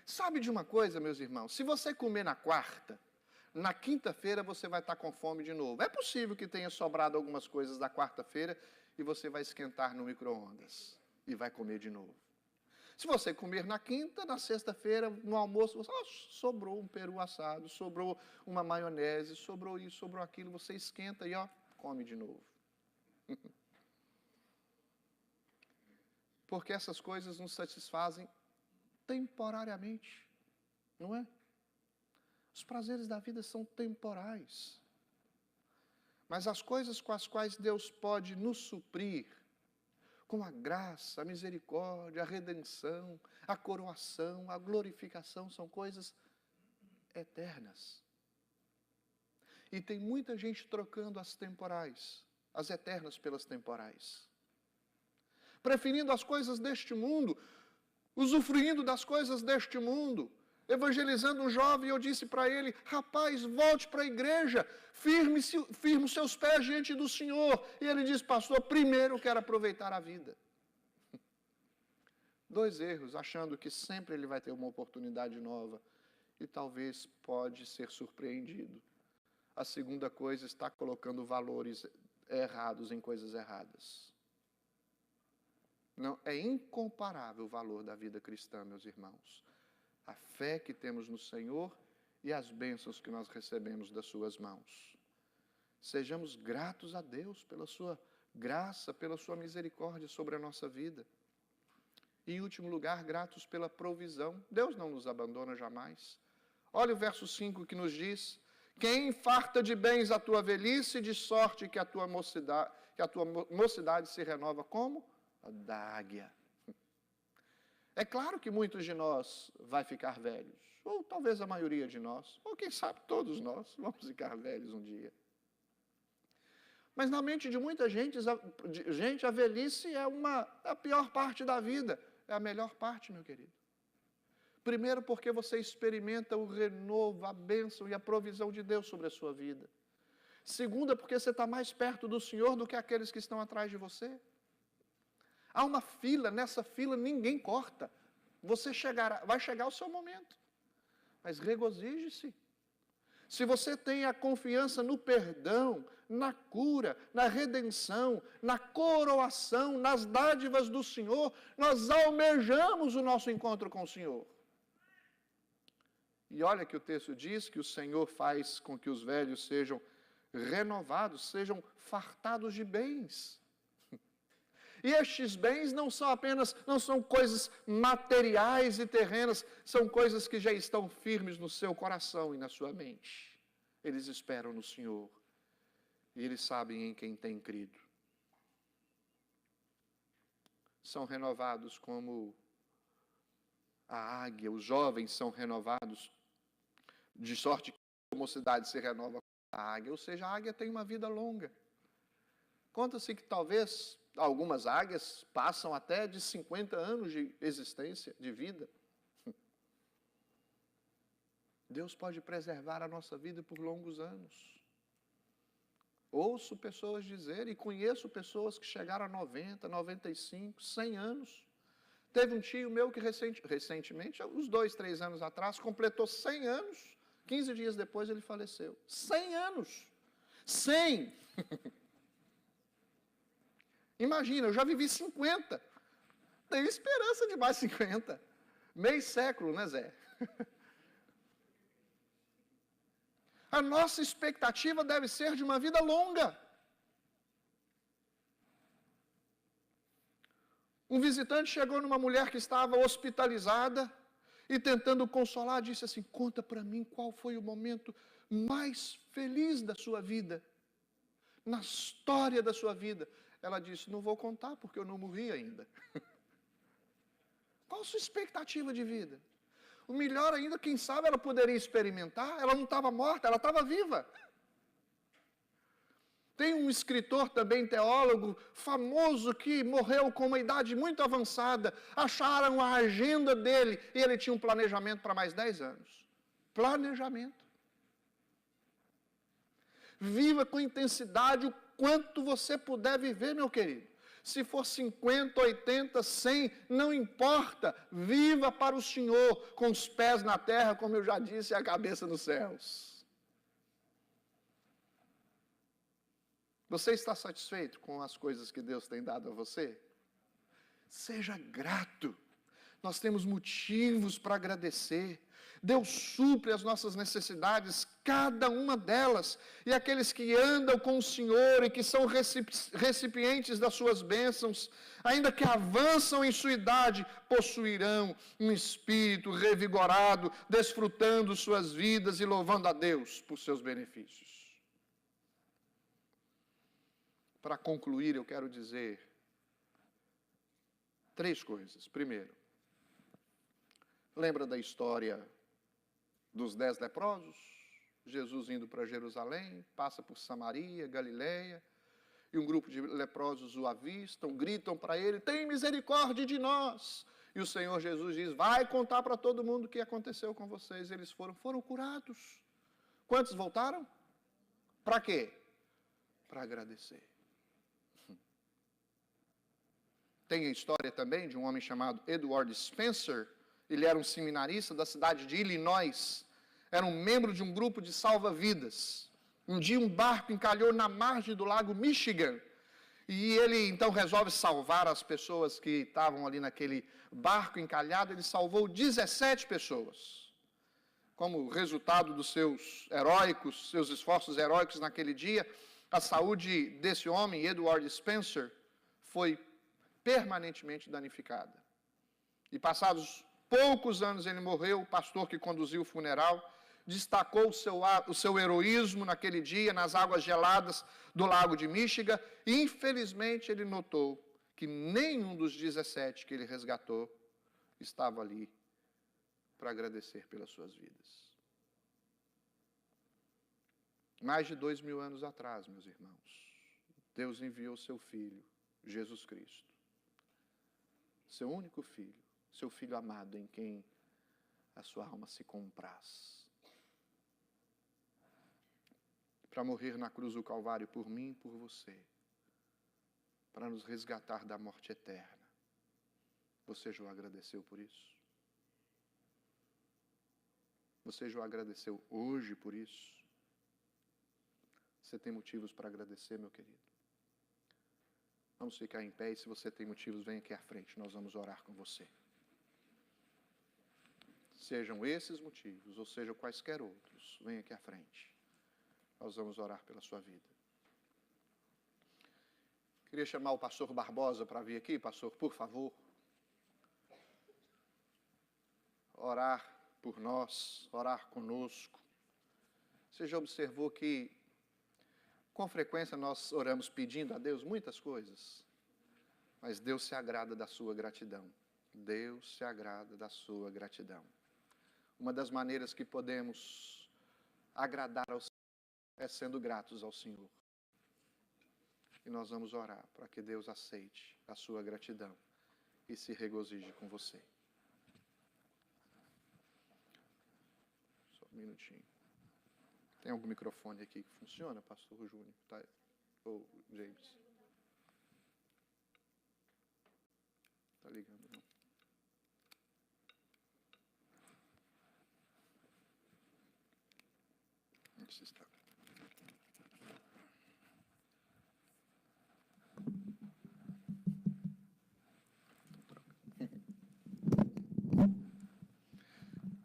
Sabe de uma coisa, meus irmãos? Se você comer na quarta, na quinta-feira você vai estar com fome de novo. É possível que tenha sobrado algumas coisas da quarta-feira e você vai esquentar no micro-ondas e vai comer de novo. Se você comer na quinta, na sexta-feira, no almoço, sobrou um peru assado, sobrou uma maionese, sobrou isso, sobrou aquilo, você esquenta e come de novo. Porque essas coisas nos satisfazem temporariamente, não é? Os prazeres da vida são temporais. Mas as coisas com as quais Deus pode nos suprir, com a graça, a misericórdia, a redenção, a coroação, a glorificação, são coisas eternas. E tem muita gente trocando as temporais, as eternas pelas temporais. Preferindo as coisas deste mundo, usufruindo das coisas deste mundo. Evangelizando um jovem, eu disse para ele: rapaz, volte para a igreja, firme os seus pés diante do Senhor. E ele disse: pastor, primeiro eu quero aproveitar a vida. 2 erros, achando que sempre ele vai ter uma oportunidade nova. E talvez pode ser surpreendido. A segunda coisa, está colocando valores errados em coisas erradas. Não, é incomparável o valor da vida cristã, meus irmãos. A fé que temos no Senhor e as bênçãos que nós recebemos das suas mãos. Sejamos gratos a Deus pela sua graça, pela sua misericórdia sobre a nossa vida. E, em último lugar, gratos pela provisão. Deus não nos abandona jamais. Olha o verso 5 que nos diz: quem farta de bens a tua velhice, de sorte que a tua mocidade se renova como? A da águia. É claro que muitos de nós vai ficar velhos, ou talvez a maioria de nós, ou quem sabe todos nós vamos ficar velhos um dia. Mas na mente de muita gente, a velhice é a pior parte da vida. É a melhor parte, meu querido. Primeiro, porque você experimenta o renovo, a bênção e a provisão de Deus sobre a sua vida. Segundo, porque você está mais perto do Senhor do que aqueles que estão atrás de você. Há uma fila, nessa fila ninguém corta. Vai chegar o seu momento. Mas regozije-se. Se você tem a confiança no perdão, na cura, na redenção, na coroação, nas dádivas do Senhor, nós almejamos o nosso encontro com o Senhor. E olha que o texto diz que o Senhor faz com que os velhos sejam renovados, sejam fartados de bens. E estes bens não são coisas materiais e terrenas, são coisas que já estão firmes no seu coração e na sua mente. Eles esperam no Senhor e eles sabem em quem têm crido. São renovados como a águia, os jovens são renovados, de sorte que a mocidade se renova com a águia, ou seja, a águia tem uma vida longa. Conta-se que talvez algumas águias passam até de 50 anos de existência, de vida. Deus pode preservar a nossa vida por longos anos. Ouço pessoas dizer, e conheço pessoas que chegaram a 90, 95, 100 anos. Teve um tio meu que recentemente, uns 2, 3 anos atrás, completou 100 anos, 15 dias depois ele faleceu. 100 anos! 100! Imagina, eu já vivi 50. Tenho esperança de mais 50. Meio século, né, Zé? A nossa expectativa deve ser de uma vida longa. Um visitante chegou numa mulher que estava hospitalizada e tentando consolar, disse assim: conta para mim qual foi o momento mais feliz da sua vida, na história da sua vida. Ela disse: não vou contar porque eu não morri ainda. Qual a sua expectativa de vida? O melhor ainda, quem sabe ela poderia experimentar, ela não estava morta, ela estava viva. Tem um escritor também, teólogo, famoso, que morreu com uma idade muito avançada. Acharam a agenda dele e ele tinha um planejamento para mais 10 anos. Planejamento. Viva com intensidade o quanto você puder viver, meu querido. Se for 50, 80, 100, não importa. Viva para o Senhor, com os pés na terra, como eu já disse, e a cabeça nos céus. Você está satisfeito com as coisas que Deus tem dado a você? Seja grato. Nós temos motivos para agradecer. Deus supre as nossas necessidades, cada uma delas. E aqueles que andam com o Senhor e que são recipientes das suas bênçãos, ainda que avançam em sua idade, possuirão um espírito revigorado, desfrutando suas vidas e louvando a Deus por seus benefícios. Para concluir, eu quero dizer 3 coisas. Primeiro, lembra da história dos 10 leprosos? Jesus indo para Jerusalém, passa por Samaria, Galileia, e um grupo de leprosos o avistam, gritam para ele: tem misericórdia de nós. E o Senhor Jesus diz: vai contar para todo mundo o que aconteceu com vocês. Eles foram curados. Quantos voltaram? Para quê? Para agradecer. Tem a história também de um homem chamado Edward Spencer. Ele era um seminarista da cidade de Illinois. Era um membro de um grupo de salva-vidas. Um dia um barco encalhou na margem do lago Michigan. E ele então resolve salvar as pessoas que estavam ali naquele barco encalhado. Ele salvou 17 pessoas. Como resultado dos seus esforços heróicos naquele dia, a saúde desse homem, Edward Spencer, foi permanentemente danificada. E passados poucos anos ele morreu. O pastor que conduziu o funeral destacou o seu heroísmo naquele dia, nas águas geladas do lago de Michigan, e infelizmente ele notou que nenhum dos 17 que ele resgatou estava ali para agradecer pelas suas vidas. Mais de 2000 anos atrás, meus irmãos, Deus enviou seu Filho, Jesus Cristo, seu único Filho, seu Filho amado em quem a sua alma se compraz, para morrer na cruz do Calvário por mim e por você, para nos resgatar da morte eterna. Você já o agradeceu por isso? Você já o agradeceu hoje por isso? Você tem motivos para agradecer, meu querido? Vamos ficar em pé e se você tem motivos, vem aqui à frente, nós vamos orar com você. Sejam esses motivos, ou sejam quaisquer outros, vem aqui à frente. Nós vamos orar pela sua vida. Queria chamar o pastor Barbosa para vir aqui. Pastor, por favor. Orar por nós, orar conosco. Você já observou que, com frequência, nós oramos pedindo a Deus muitas coisas, mas Deus se agrada da sua gratidão. Deus se agrada da sua gratidão. Uma das maneiras que podemos agradar ao Senhor é sendo gratos ao Senhor. E nós vamos orar para que Deus aceite a sua gratidão e se regozije com você. Só um minutinho. Tem algum microfone aqui que funciona, pastor Júnior? Tá? Ou James? Tá ligando, não? Onde você está?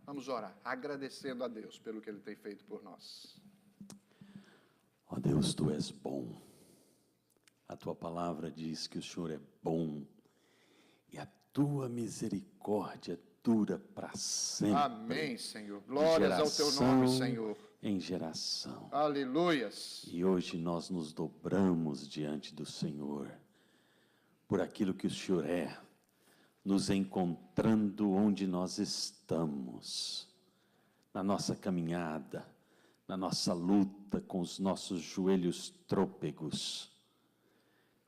Vamos orar, agradecendo a Deus pelo que Ele tem feito por nós. Ó Deus, Tu és bom. A Tua palavra diz que o Senhor é bom e a Tua misericórdia dura para sempre. Amém, Senhor. Glórias ao Teu nome, Senhor. Em geração. Aleluias. E hoje nós nos dobramos diante do Senhor por aquilo que o Senhor é, nos encontrando onde nós estamos, na nossa caminhada, na nossa luta com os nossos joelhos trôpegos,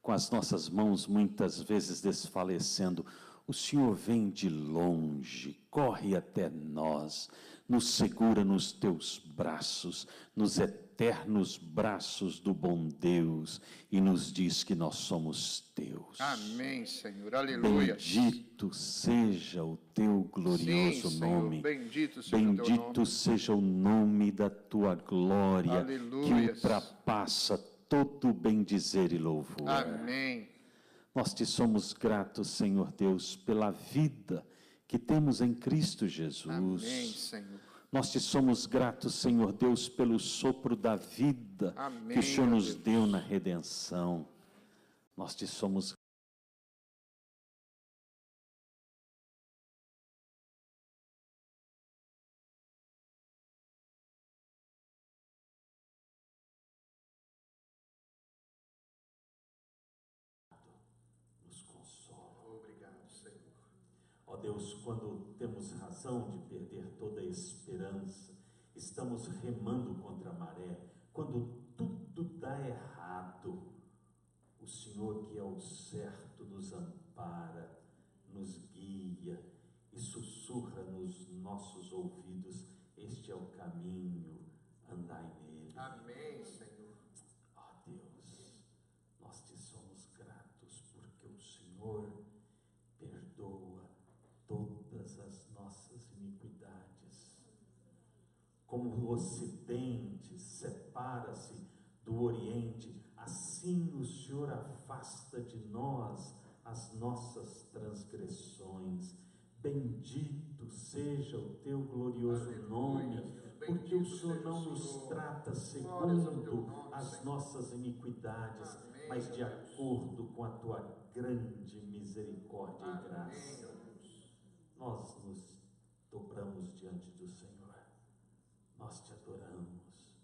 com as nossas mãos muitas vezes desfalecendo. O Senhor vem de longe, corre até nós, nos segura nos teus braços, nos eternos braços do bom Deus, e nos diz que nós somos teus. Amém, Senhor. Aleluia. Bendito seja o teu glorioso nome. Senhor. Bendito seja Bendito o teu nome. seja o nome da tua glória, Aleluia. que ultrapassa todo bendizer e louvor. Amém. Nós te somos gratos, Senhor Deus, pela vida que temos em Cristo Jesus. Amém, Senhor. Nós te somos gratos, Senhor Deus, pelo sopro da vida Amém, que o Senhor nos Deus. deu na redenção. Nós te somos nos consola. Obrigado, Senhor. Ó Deus, quando temos razão de perder toda a esperança, estamos remando contra a maré, quando tudo dá errado, o Senhor, que é o certo, nos ampara, nos guia e sussurra nos nossos ouvidos: este é o caminho, andai nele. Amém, Senhor. Ó Deus, nós te somos gratos porque o Senhor perdoa todas as nossas iniquidades. Como o Ocidente separa-se do Oriente, assim Assim o Senhor afasta de nós as nossas transgressões. Bendito seja o teu glorioso nome, porque o Senhor não nos trata segundo as nossas iniquidades, mas de acordo com a tua grande misericórdia e graça. Nós nos dobramos diante do Senhor, nós te adoramos,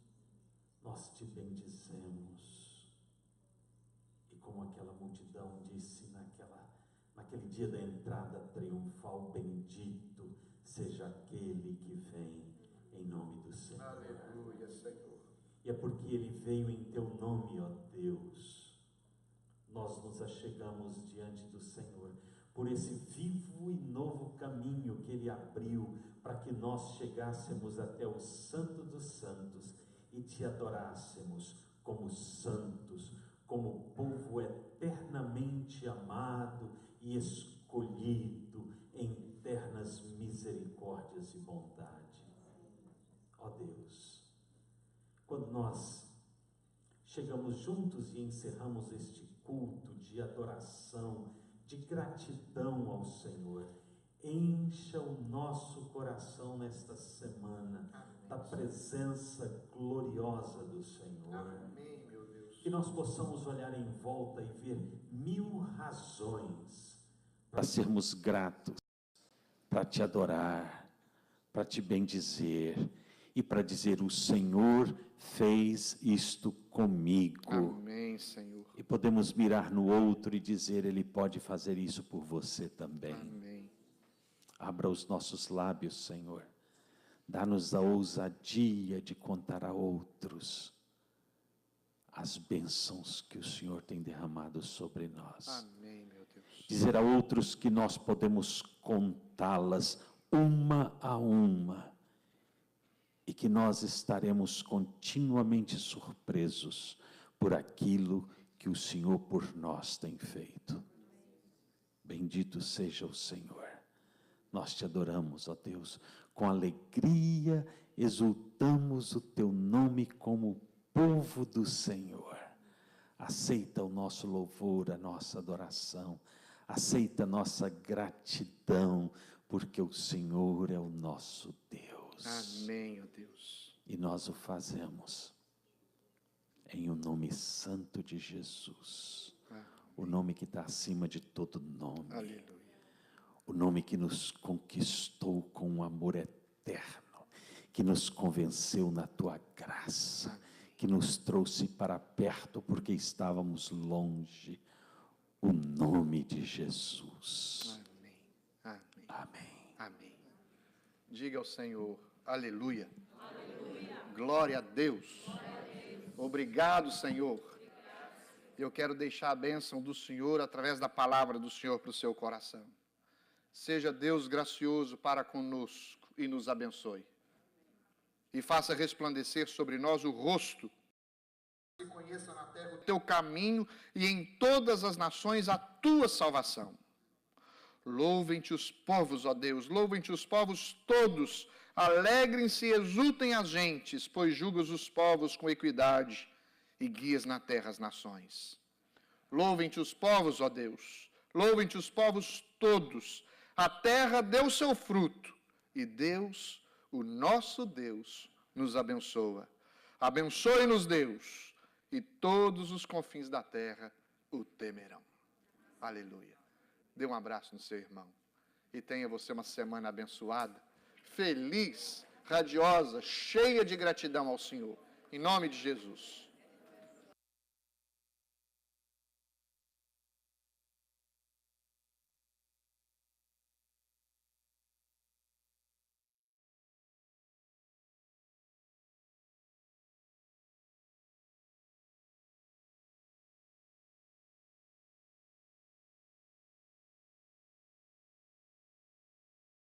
nós te bendizemos. E como aquela multidão disse naquele dia da entrada triunfal, bendito seja aquele que vem em nome do Senhor. Aleluia, Senhor. E é porque Ele veio em teu nome, ó Deus, nós nos achegamos diante do Senhor, por esse vivo e novo caminho que Ele abriu, para que nós chegássemos até o Santo dos Santos e te adorássemos como santos, como povo eternamente amado e escolhido em eternas misericórdias e bondade. Ó Deus, quando nós chegamos juntos e encerramos este culto de adoração, de gratidão ao Senhor, encha o nosso coração nesta semana da presença gloriosa do Senhor. Amém, meu Deus. Que nós possamos olhar em volta e ver 1000 razões para sermos gratos, para te adorar, para te bendizer e para dizer: o Senhor fez isto comigo. Amém, Senhor. E podemos mirar no outro e dizer: Ele pode fazer isso por você também. Amém. Abra os nossos lábios, Senhor. Dá-nos a ousadia de contar a outros as bênçãos que o Senhor tem derramado sobre nós. Amém, meu Deus. Dizer a outros que nós podemos contá-las uma a uma e que nós estaremos continuamente surpresos por aquilo que o Senhor por nós tem feito. Bendito seja o Senhor. Nós te adoramos, ó Deus, com alegria exultamos o teu nome como povo do Senhor. Aceita o nosso louvor, a nossa adoração, aceita a nossa gratidão, porque o Senhor é o nosso Deus. Amém, ó Deus. E nós o fazemos em o nome santo de Jesus. Amém. O nome que está acima de todo nome. Aleluia. O nome que nos conquistou com um amor eterno, que nos convenceu na tua graça. Amém. Que nos trouxe para perto porque estávamos longe. O nome de Jesus. Amém. Amém. Amém. Amém. Diga ao Senhor: aleluia. Aleluia. Glória a Deus. Glória a Deus. Obrigado, Senhor. Eu quero deixar a bênção do Senhor através da palavra do Senhor para o seu coração. Seja Deus gracioso para conosco e nos abençoe. E faça resplandecer sobre nós o rosto. E conheça na terra o teu caminho e em todas as nações a tua salvação. Louvem-te os povos, ó Deus, louvem-te os povos todos. Alegrem-se e exultem as gentes, pois julgas os povos com equidade e guias na terra as nações. Louvem-te os povos, ó Deus, louvem-te os povos todos. A terra deu seu fruto e Deus, o nosso Deus, nos abençoa. Abençoe-nos, Deus, e todos os confins da terra o temerão. Aleluia. Dê um abraço no seu irmão. E tenha você uma semana abençoada, feliz, radiosa, cheia de gratidão ao Senhor. Em nome de Jesus.